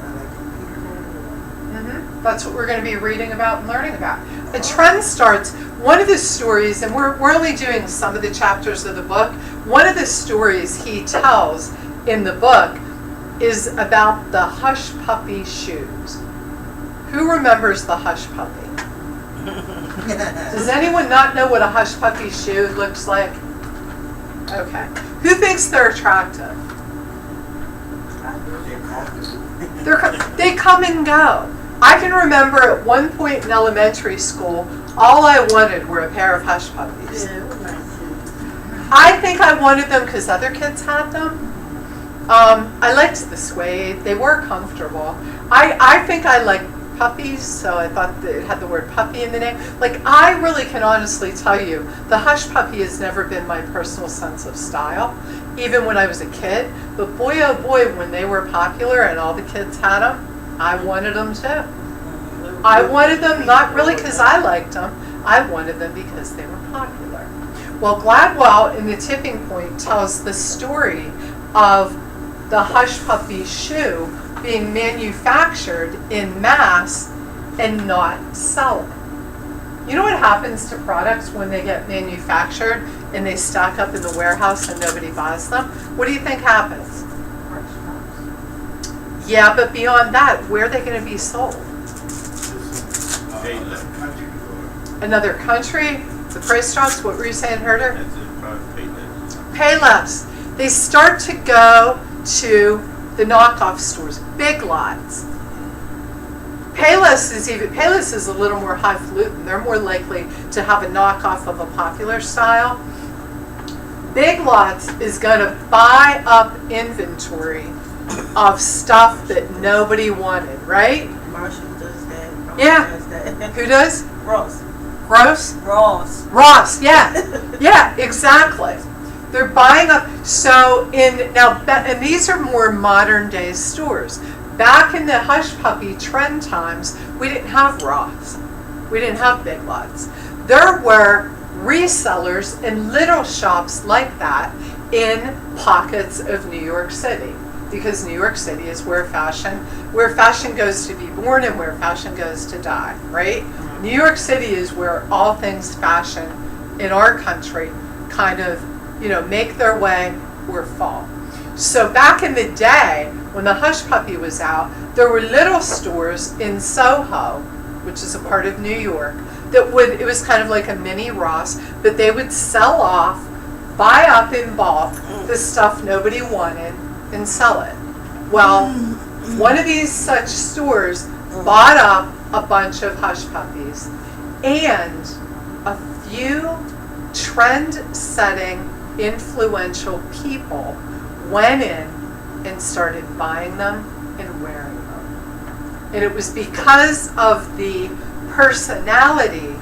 [SPEAKER 2] and like in people?
[SPEAKER 1] That's what we're going to be reading about and learning about. A trend starts, one of the stories, and we're only doing some of the chapters of the book, one of the stories he tells in the book is about the Hush Puppy shoes. Who remembers the Hush Puppy? Does anyone not know what a Hush Puppy shoe looks like? Okay. Who thinks they're attractive? They come and go. I can remember at one point in elementary school, all I wanted were a pair of Hush Puppies. I think I wanted them because other kids had them. I liked the suede. They were comfortable. I think I liked puppies, so I thought that it had the word puppy in the name. Like, I really can honestly tell you, the Hush Puppy has never been my personal sense of style, even when I was a kid. But boy, oh boy, when they were popular and all the kids had them, I wanted them too. I wanted them not really because I liked them. I wanted them because they were popular. Well, Gladwell in The Tipping Point tells the story of the Hush Puppy shoe being manufactured in mass and not selling. You know what happens to products when they get manufactured and they stock up in the warehouse and nobody buys them? What do you think happens? Yeah, but beyond that, where are they going to be sold? Another country? The price drops? What were you saying, Herder? Payless. They start to go to the knockoff stores, Big Lots. Payless is a little more highfalutin. They're more likely to have a knockoff of a popular style. Big Lots is going to buy up inventory of stuff that nobody wanted, right?
[SPEAKER 3] Marshall does that. Ross
[SPEAKER 1] Yeah.
[SPEAKER 3] does that.
[SPEAKER 1] Who does?
[SPEAKER 3] Ross.
[SPEAKER 1] Gross?
[SPEAKER 3] Ross,
[SPEAKER 1] yeah. Yeah, exactly. They're buying up, and these are more modern day stores. back in the Hush Puppy trend times, we didn't have Ross. We didn't have Big Lots. There were resellers in little shops like that in pockets of New York City, because New York City is where fashion goes to be born and where fashion goes to die, right? New York City is where all things fashion in our country kind of, make their way or fall. So back in the day, when the Hush Puppy was out, there were little stores in Soho, which is a part of New York, it was kind of like a mini Ross, but they would sell off, buy up in bulk the stuff nobody wanted and sell it. Well, one of these such stores bought up a bunch of Hush Puppies, and a few trend-setting, influential people went in and started buying them and wearing them. And it was because of the personality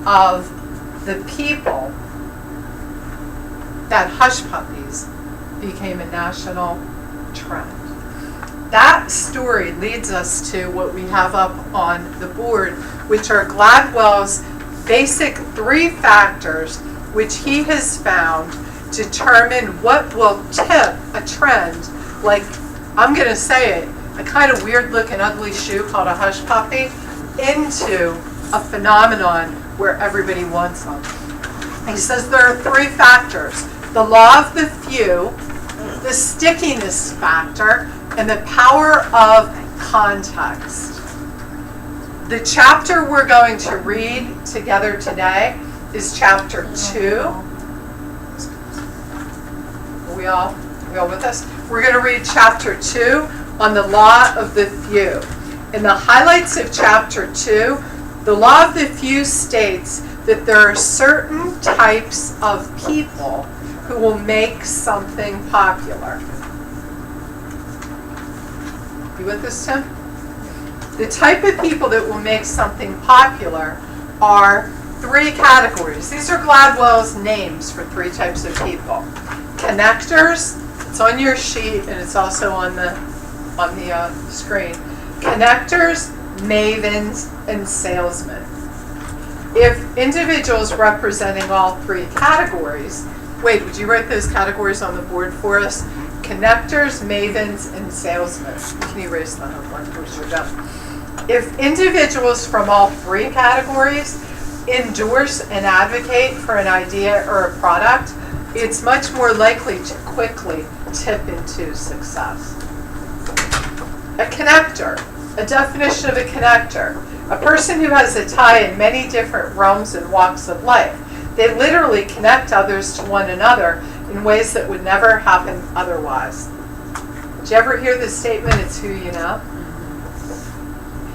[SPEAKER 1] of the people that Hush Puppies became a national trend. That story leads us to what we have up on the board, which are Gladwell's basic 3 factors which he has found determine what will tip a trend, like, I'm going to say it, a kind of weird looking ugly shoe called a Hush Puppy, into a phenomenon where everybody wants them. He says there are 3 factors: the law of the few, the stickiness factor, and the power of context. The chapter we're going to read together today is chapter 2. Are we all with us? We're going to read chapter 2 on the law of the few. In the highlights of chapter 2, the law of the few states that there are certain types of people who will make something popular. You with this, Tim? The type of people that will make something popular are 3 categories. These are Gladwell's names for 3 types of people. Connectors, it's on your sheet and it's also on the screen. Connectors, mavens, and salesmen. If individuals representing all 3 categories, Wade, would you write those categories on the board for us? Connectors, mavens, and salesmen. Can you erase that one once we're done? If individuals from all 3 categories endorse and advocate for an idea or a product, it's much more likely to quickly tip into success. A connector. A definition of a connector. A person who has a tie in many different realms and walks of life. They literally connect others to one another in ways that would never happen otherwise. Did you ever hear the statement, it's who you know?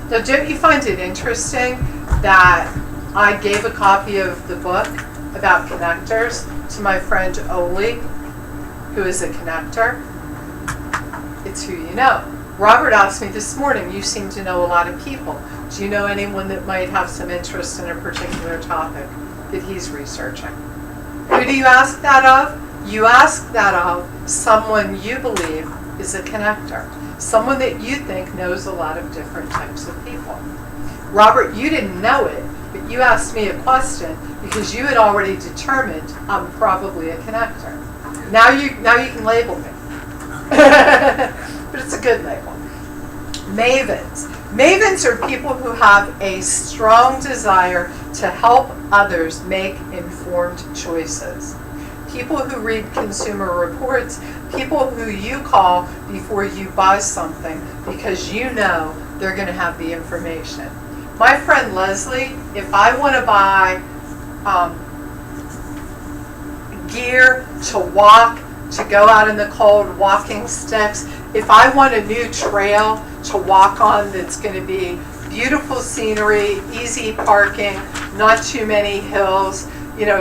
[SPEAKER 1] Now, don't you find it interesting that I gave a copy of the book about connectors to my friend Oli, who is a connector? It's who you know. Robert asked me this morning, you seem to know a lot of people. Do you know anyone that might have some interest in a particular topic that he's researching? Who do you ask that of? You ask that of someone you believe is a connector. Someone that you think knows a lot of different types of people. Robert, you didn't know it, but you asked me a question because you had already determined I'm probably a connector. Now you can label me. But it's a good label. Mavens. Mavens are people who have a strong desire to help others make informed choices. People who read consumer reports, people who you call before you buy something because you know they're going to have the information. My friend Leslie, if I want to buy gear to walk, to go out in the cold, walking sticks, if I want a new trail to walk on that's going to be beautiful scenery, easy parking, not too many hills,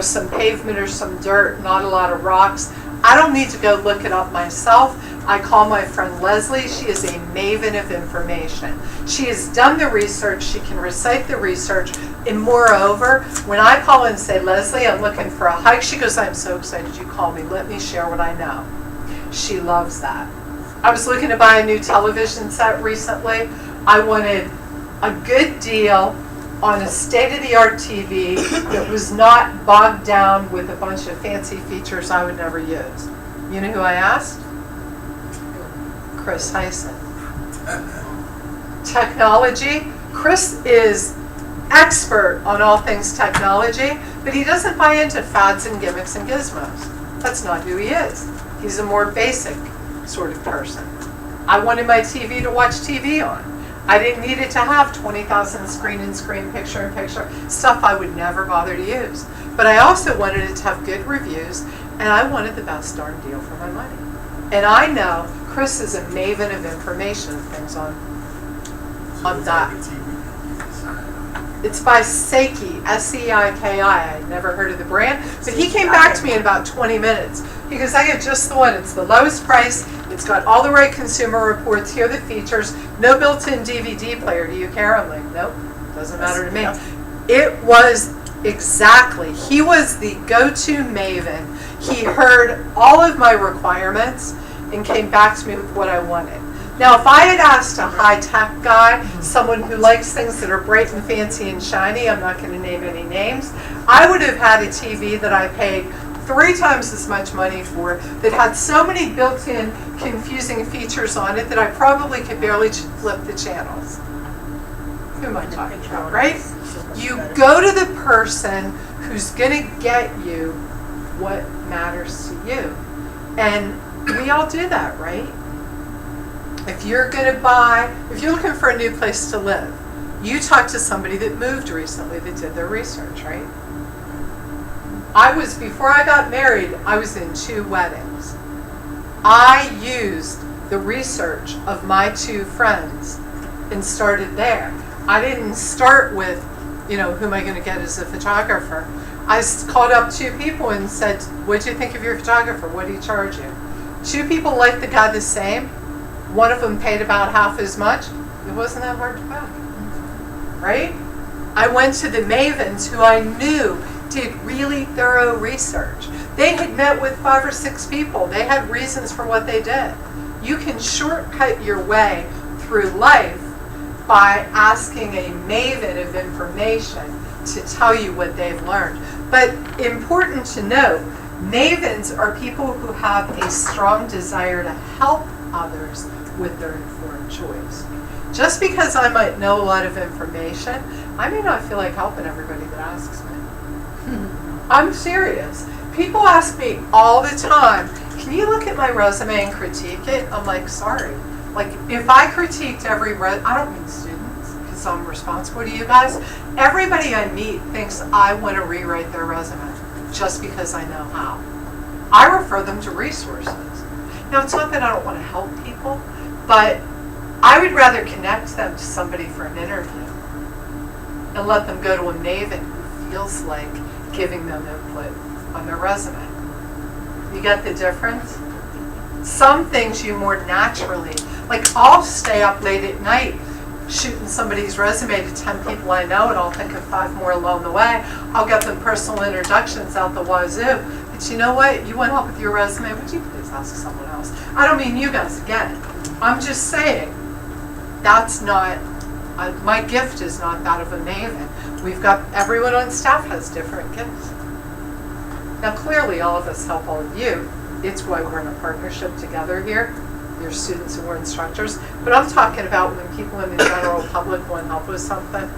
[SPEAKER 1] some pavement or some dirt, not a lot of rocks, I don't need to go look it up myself. I call my friend Leslie. She is a maven of information. She has done the research. She can recite the research. And moreover, when I call and say, Leslie, I'm looking for a hike, she goes, I'm so excited you called me. Let me share what I know. She loves that. I was looking to buy a new television set recently. I wanted a good deal on a state-of-the-art TV that was not bogged down with a bunch of fancy features I would never use. You know who I asked? Chris Hyson. Technology. Chris is expert on all things technology, but he doesn't buy into fads and gimmicks and gizmos. That's not who he is. He's a more basic sort of person. I wanted my TV to watch TV on. I didn't need it to have 20,000 screen-in-screen, picture-in-picture, stuff I would never bother to use. But I also wanted it to have good reviews, and I wanted the best darn deal for my money. And I know Chris is a maven of information and things on that. It's by Seiki, S-E-I-K-I. I'd never heard of the brand, but he came back to me in about 20 minutes. He goes, I get just the one. It's the lowest price. It's got all the right consumer reports. Here are the features. No built-in DVD player. Do you care? I'm like, nope. Doesn't matter to me. It was exactly. He was the go-to maven. He heard all of my requirements and came back to me with what I wanted. Now, if I had asked a high-tech guy, someone who likes things that are bright and fancy and shiny, I'm not going to name any names, I would have had a TV that I paid 3 times as much money for, that had so many built-in confusing features on it that I probably could barely flip the channels. Who am I talking about, right? You go to the person who's going to get you what matters to you. And we all do that, right? If you're looking for a new place to live, you talk to somebody that moved recently that did their research, right? Before I got married, I was in 2 weddings. I used the research of my 2 friends and started there. I didn't start with, who am I going to get as a photographer? I called up 2 people and said, what do you think of your photographer? What do you charge you? 2 people liked the guy the same. One of them paid about half as much. It wasn't that hard to buy, right? I went to the mavens who I knew did really thorough research. They had met with 5 or 6 people. They had reasons for what they did. You can shortcut your way through life by asking a maven of information to tell you what they've learned. But important to note, mavens are people who have a strong desire to help others with their informed choice. Just because I might know a lot of information, I may not feel like helping everybody that asks me. I'm serious. People ask me all the time, can you look at my resume and critique it? I'm like, sorry. Like, if I critiqued I don't mean students, because I'm responsible to you guys. Everybody I meet thinks I want to rewrite their resume just because I know how. I refer them to resources. Now, it's not that I don't want to help people, but I would rather connect them to somebody for an interview and let them go to a maven who feels like giving them input on their resume. You get the difference? Some things you more naturally, like I'll stay up late at night shooting somebody's resume to 10 people I know, and I'll think of 5 more along the way. I'll get them personal introductions out the wazoo. But you know what? You want help with your resume? Would you please ask someone else? I don't mean you guys again. I'm just saying that's not, my gift is not that of a maven. Everyone on staff has different gifts. Now clearly all of us help all of you. It's why we're in a partnership together here. You're students and we're instructors. But I'm talking about when people in the general public want help with something.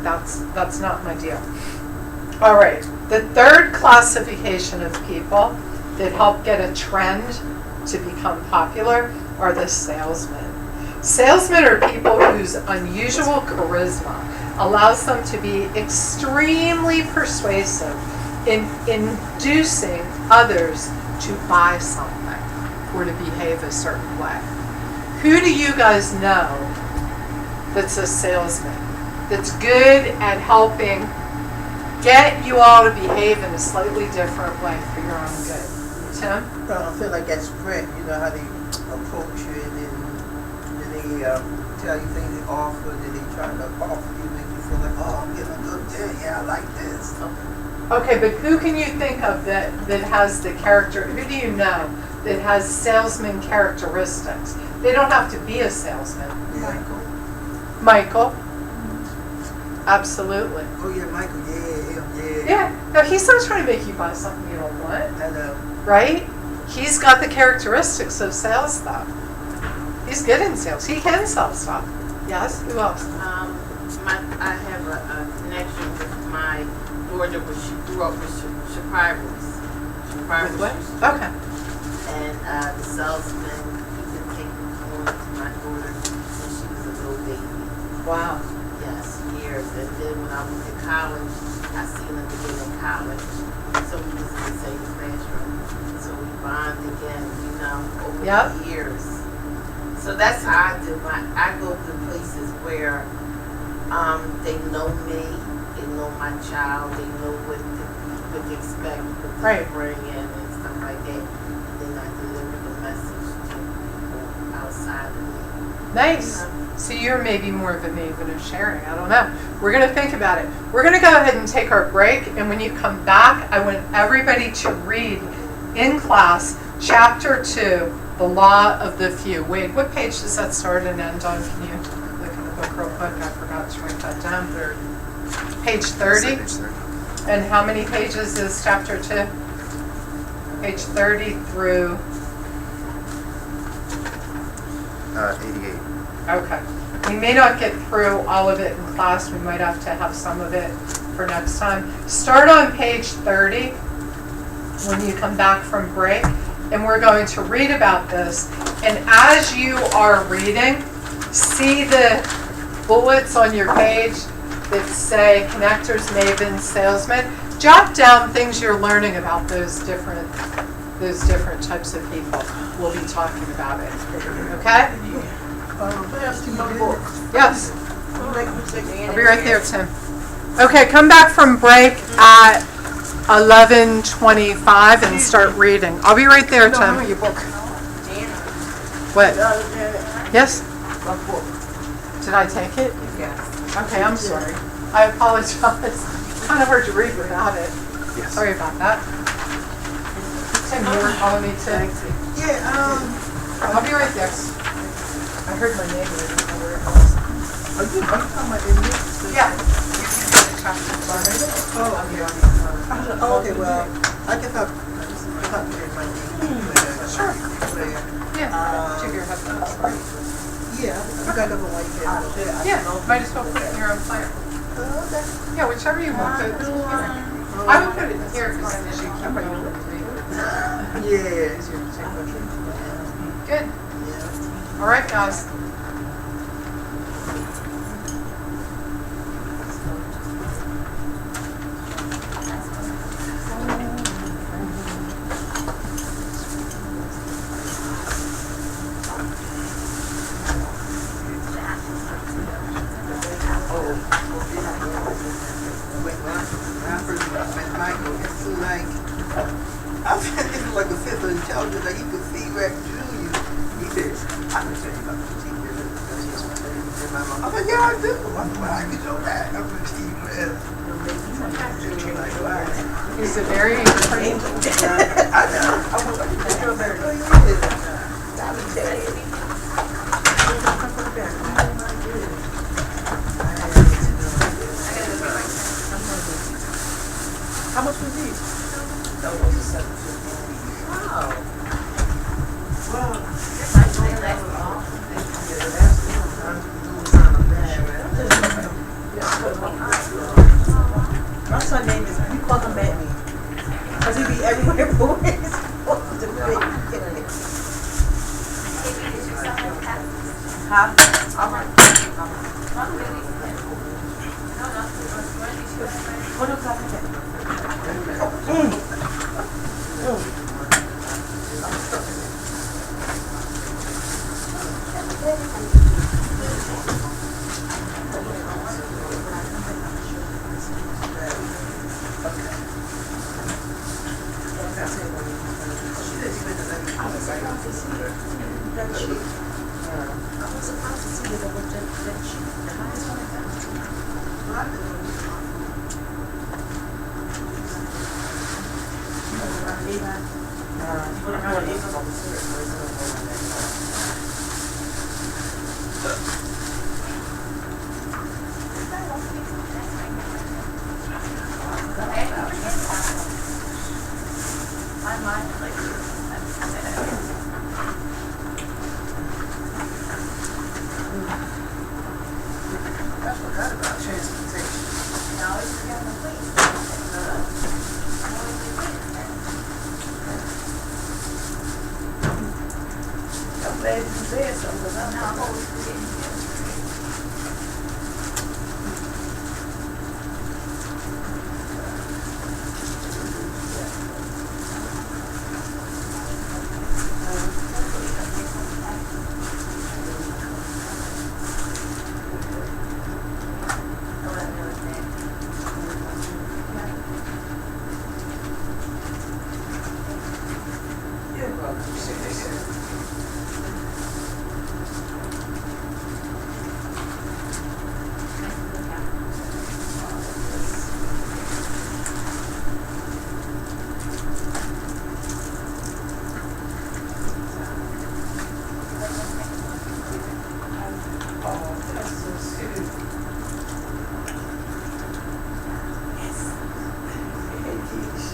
[SPEAKER 1] That's not my deal. All right, the 3rd classification of people that help get a trend to become popular are the salesmen. Salesmen are people whose unusual charisma allows them to be extremely persuasive in inducing others to buy something or to behave a certain way. Who do you guys know that's a salesman, that's good at helping get you all to behave in a slightly different way for your own good? Tim?
[SPEAKER 2] I feel like that's Brent. You know how they approach you and then they tell you things they offer, then they try to offer you, make you feel like, oh, I'm getting a good deal. Yeah, I like this.
[SPEAKER 1] Okay, but who can you think of that has the character, who do you know that has salesman characteristics. They don't have to be a salesman.
[SPEAKER 2] Michael.
[SPEAKER 1] Michael. Absolutely.
[SPEAKER 2] Oh yeah, Michael. Yeah.
[SPEAKER 1] Yeah. No, he's not trying to make you buy something you don't want,
[SPEAKER 2] I know.
[SPEAKER 1] right? He's got the characteristics of sales stuff. He's good in sales. He can sell stuff. Yes. Who else?
[SPEAKER 3] I have a connection with my daughter, where she grew up with survivors.
[SPEAKER 1] With what? Okay.
[SPEAKER 3] And the salesman, he's been taking on to my daughter since she was a little baby.
[SPEAKER 1] Wow.
[SPEAKER 3] Yes, years. And then when I went to college, I seen him again in college. So we was in the same classroom. So we bond again, over the years. So that's how I do I go to places where they know me, they know my child, they know what to expect, what to bring in and stuff like that. And then I deliver the message to people outside of me.
[SPEAKER 1] Nice. So you're maybe more of a maven of sharing. I don't know. We're going to think about it. We're going to go ahead and take our break. And when you come back, I want everybody to read in class Chapter 2, The Law of the Few. Wade, what page does that start and end on? Can you look in the book real quick? I forgot to write that down. Page 30.
[SPEAKER 4] Page 30.
[SPEAKER 1] And how many pages is Chapter 2? Page 30 through
[SPEAKER 4] 88.
[SPEAKER 1] Okay. We may not get through all of it in class. We might have to have some of it for next time. Start on page 30 when you come back from break, and we're going to read about this. And as you are reading, see the bullets on your page that say connectors, mavens, salesmen. Jot down things you're learning about those different types of people. We'll be talking about it. Okay? Yes. I'll be right there, Tim. Okay, come back from break at 11:25 and start reading. I'll be right there, Tim. What? Yes? Did I take it?
[SPEAKER 5] Yes.
[SPEAKER 1] Okay, I'm sorry. I apologize. It's kind of hard to read without it.
[SPEAKER 4] Yes.
[SPEAKER 1] Sorry about that. Tim, you were calling me too?
[SPEAKER 2] Yeah.
[SPEAKER 1] I'll be right there. I heard my neighbor. I didn't know where it was.
[SPEAKER 2] Are you talking about English?
[SPEAKER 1] Yeah.
[SPEAKER 2] Oh, okay. Well, I guess I'll get my name.
[SPEAKER 1] Sure. Yeah. Give your headphones.
[SPEAKER 2] Yeah. You got them on white head.
[SPEAKER 1] Yeah. Might as well put it in your own player.
[SPEAKER 2] Okay.
[SPEAKER 1] Yeah, whichever you want. But I would put it here because then you keep what you want to read.
[SPEAKER 2] Yeah.
[SPEAKER 1] Good. All right, guys. He's a very trained.
[SPEAKER 2] I know.
[SPEAKER 5] How much was these?
[SPEAKER 2] That was $7.50.
[SPEAKER 5] Wow.
[SPEAKER 3] My son's name is, we call him Batman. Because he be everywhere but where he's supposed to be. Huh? All right. What else I can take?
[SPEAKER 2] I forgot about transportation. I'm glad you said something, 'cause I'm not always forgetting. You're welcome, sis. Oh, that's so sweet. Hey, Keish.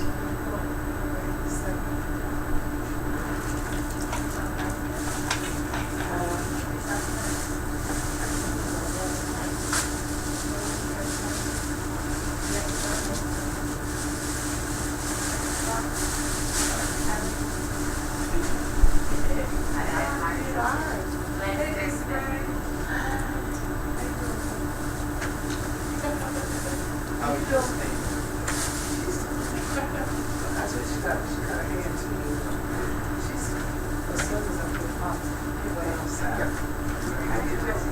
[SPEAKER 2] How you doing? That's what she got. She got her hand to me. She's her son is up with mom. He went outside. I did just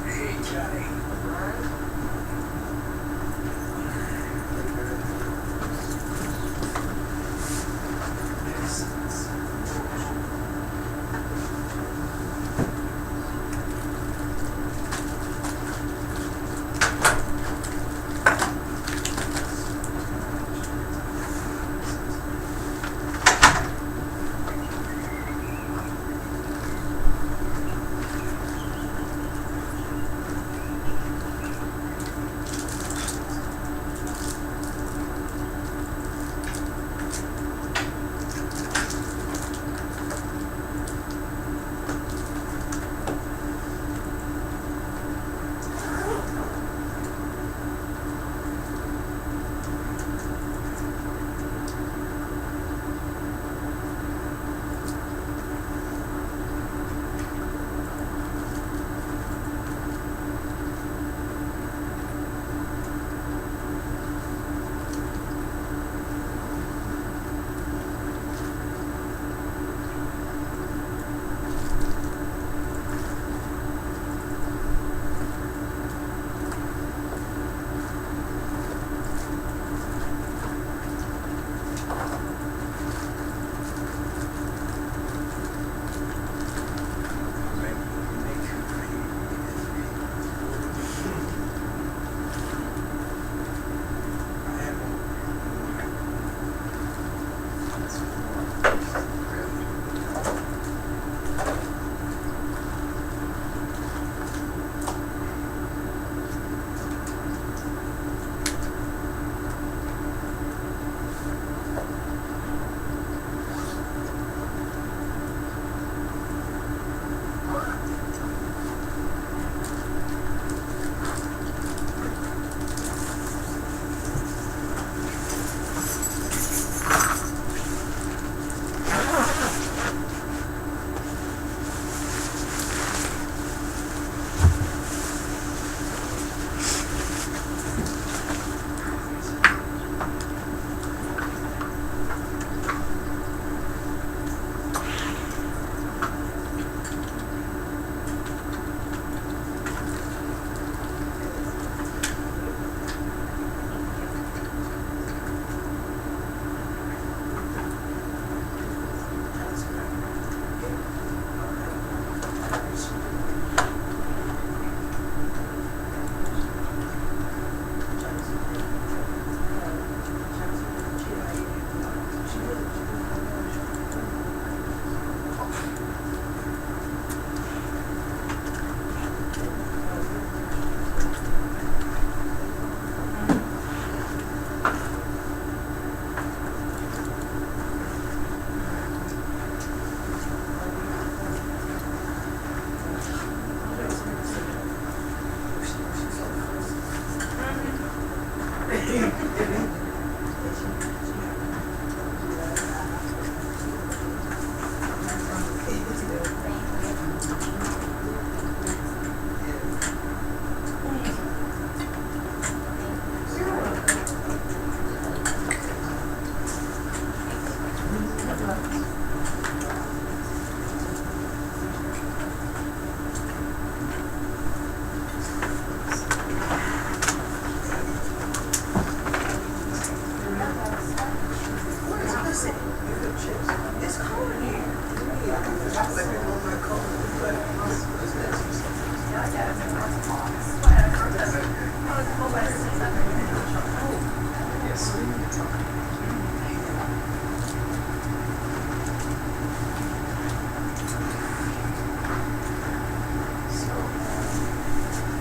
[SPEAKER 11] Hey, Johnny.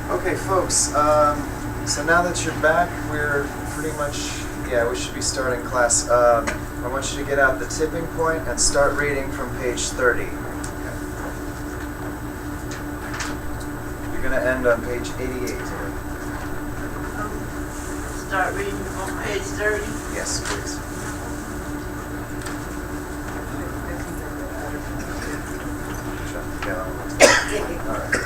[SPEAKER 4] Okay, folks, so now that you're back, we're pretty much, we should be starting class. I want you to get out the tipping point and start reading from page 30. You're going to end on page 88.
[SPEAKER 3] Start reading on page 30.
[SPEAKER 4] Yes, please. All right.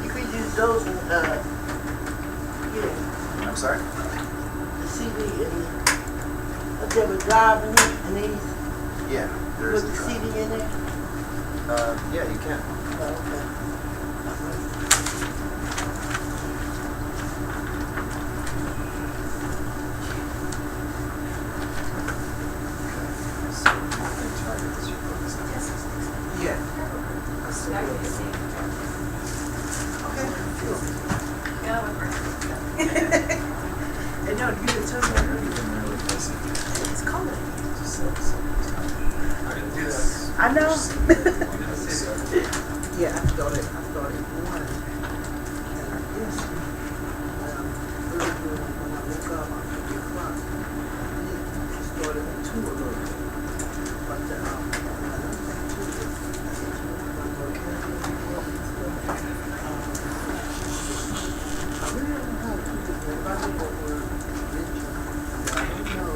[SPEAKER 3] You could use those,
[SPEAKER 4] I'm sorry?
[SPEAKER 2] CD in they were driving it and they
[SPEAKER 4] Yeah, there
[SPEAKER 2] put
[SPEAKER 4] is a
[SPEAKER 2] the
[SPEAKER 4] drive.
[SPEAKER 2] CD in there?
[SPEAKER 4] Yeah, you can.
[SPEAKER 2] Oh, okay.
[SPEAKER 4] So, I think Target is your book, isn't it?
[SPEAKER 2] Yeah.
[SPEAKER 5] And no, you can tell me earlier. It's color. I know.
[SPEAKER 2] Yeah, I started one. And I guess, earlier when I woke up, I took it from. I started at 2 a little bit. But, I don't think 2 is, I guess, I really don't know how to do this, but if I think what we're mentioning, I don't know.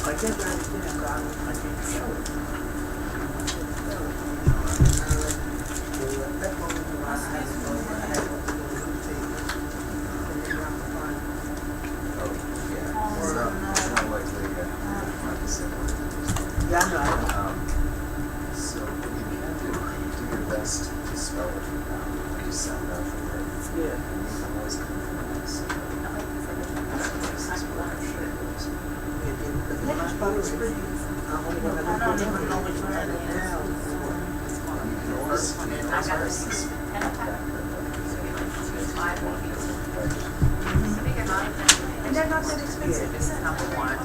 [SPEAKER 2] I guess I understand, but I can't tell it. Yeah, I know.
[SPEAKER 4] So what you can do your best to spell it from now. You just sound out the word.
[SPEAKER 2] Yeah.
[SPEAKER 4] You can always confirm this.
[SPEAKER 2] When I spell it, I only want to
[SPEAKER 10] I don't even know which one it is.
[SPEAKER 4] You can always
[SPEAKER 5] And they're not that expensive. This is number one.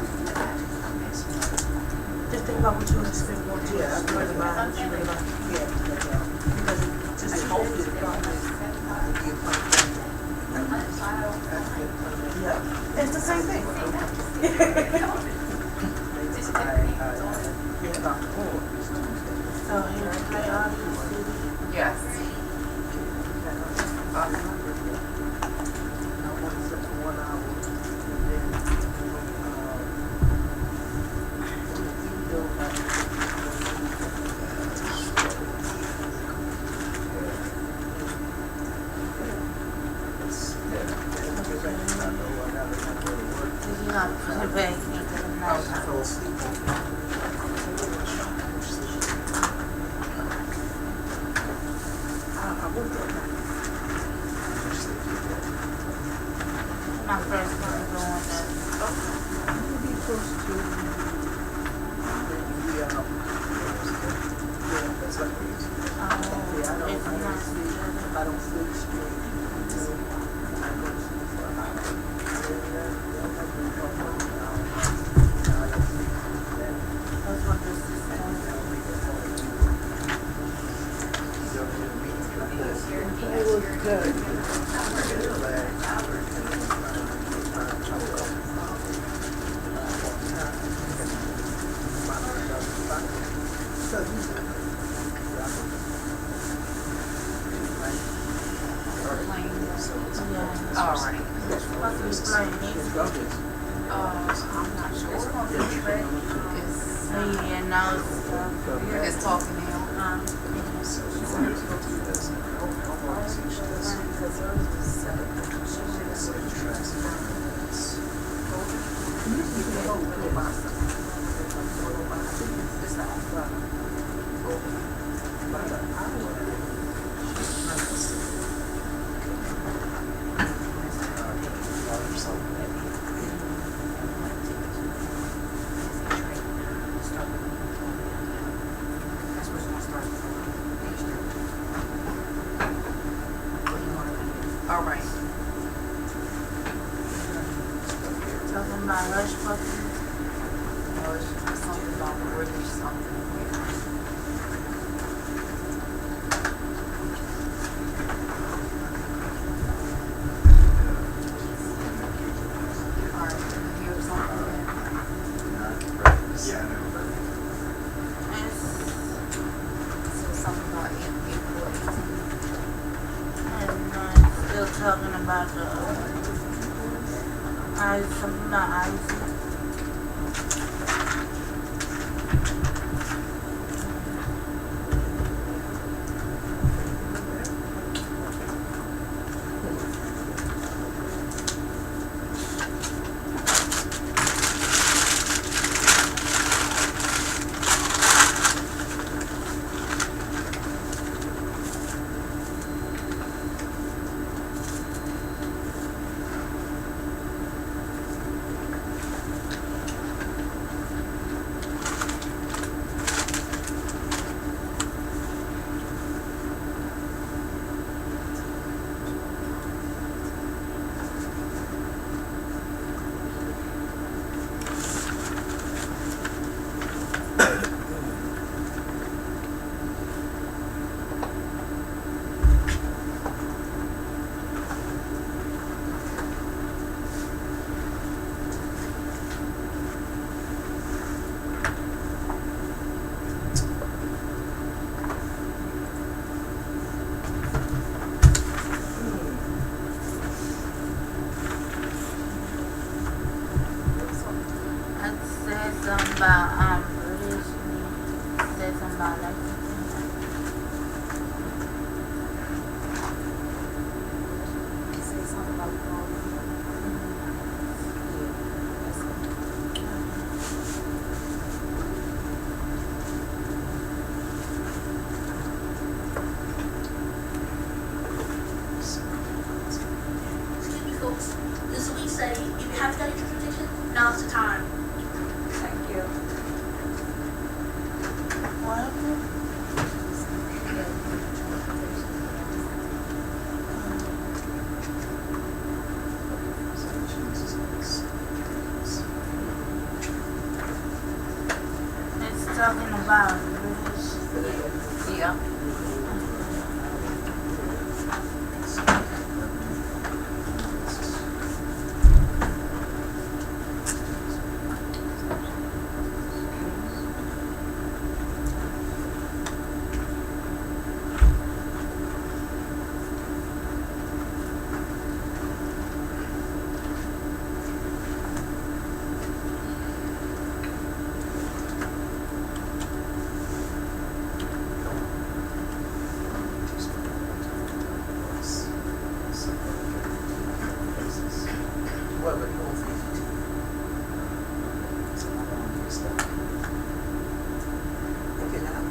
[SPEAKER 10] Just think about what you want to spend on.
[SPEAKER 2] Yeah, I heard about it. Yeah. Because it just hopefully the problem is
[SPEAKER 5] Yeah. It's the same thing.
[SPEAKER 10] So here, play all these CDs.
[SPEAKER 1] Yes.
[SPEAKER 10] Because you're not putting back into the night. My first one doing that.
[SPEAKER 2] I don't sleep straight. I go to sleep for an hour.
[SPEAKER 10] That's what this is saying.
[SPEAKER 2] It was good.
[SPEAKER 1] All right.
[SPEAKER 10] I'm not sure. Yeah, no stuff.
[SPEAKER 1] You're just talking now. All right.
[SPEAKER 10] Talking about hush puppies.
[SPEAKER 1] Something about British something. All right. Here's something.
[SPEAKER 4] Yeah, I know, but
[SPEAKER 1] So something about import.
[SPEAKER 10] And still talking about the ice, something about ice. about British. Say something about like.
[SPEAKER 6] Say something about
[SPEAKER 14] Excuse me, folks. This week say if you haven't got your transportation, now's the time.
[SPEAKER 6] Thank you.
[SPEAKER 10] It's talking about British.
[SPEAKER 6] Yeah.
[SPEAKER 2] Well, but no fees. Okay, now I'm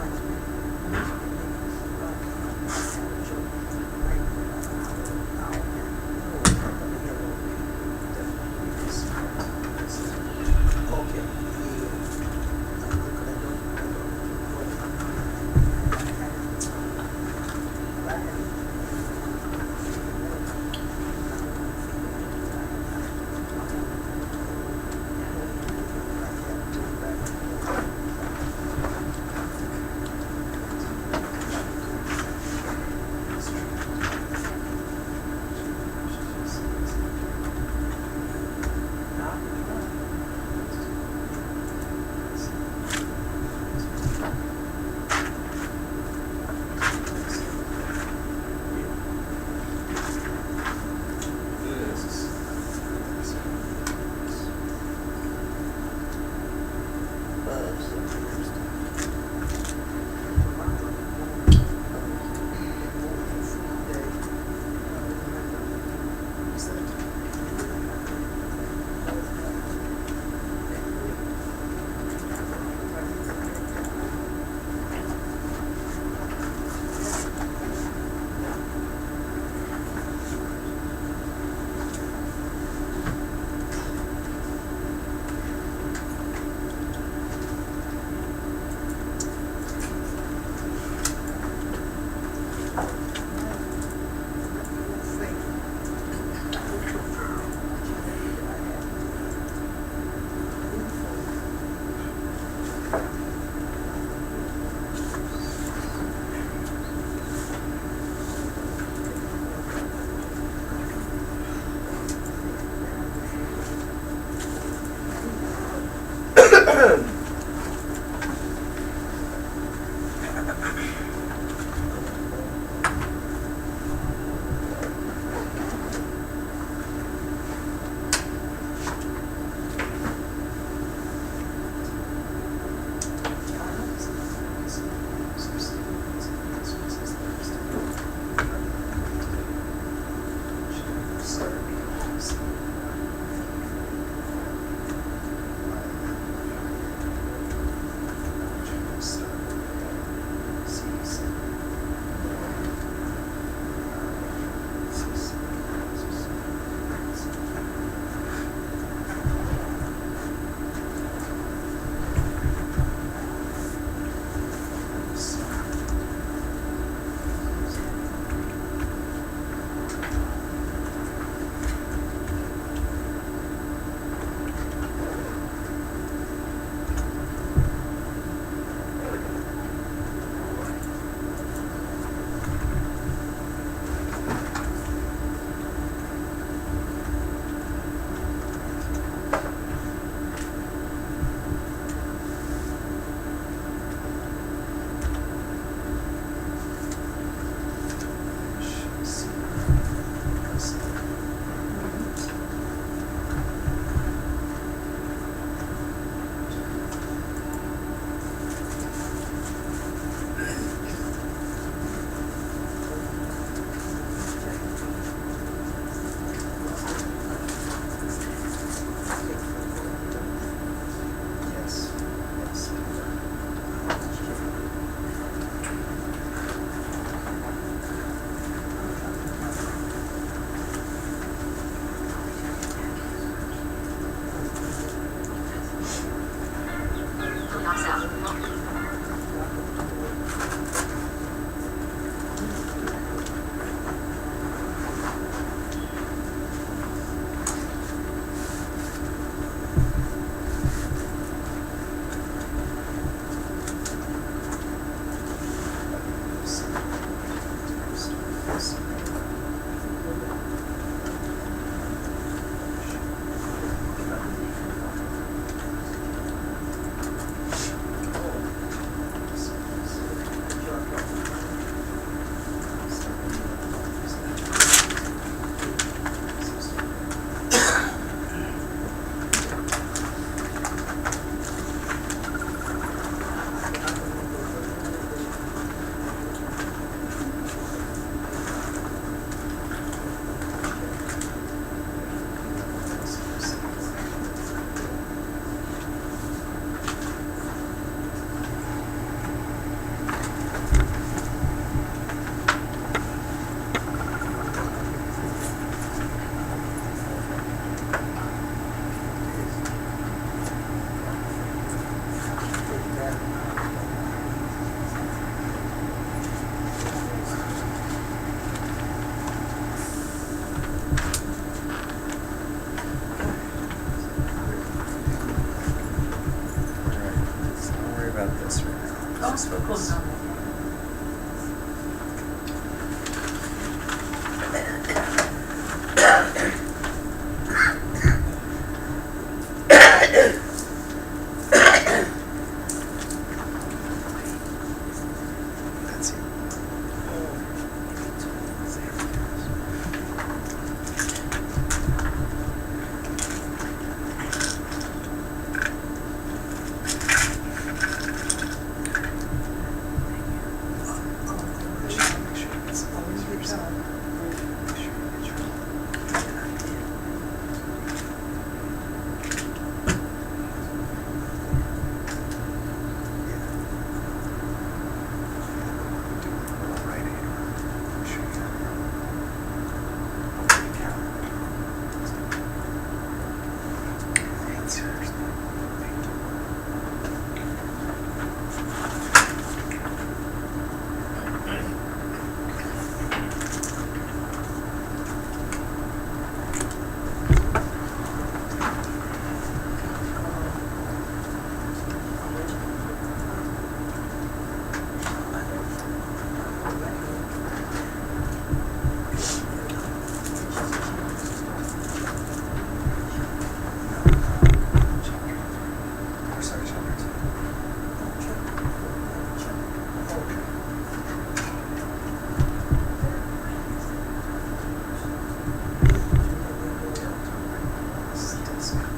[SPEAKER 4] most focus. That's it.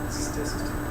[SPEAKER 4] Statistics.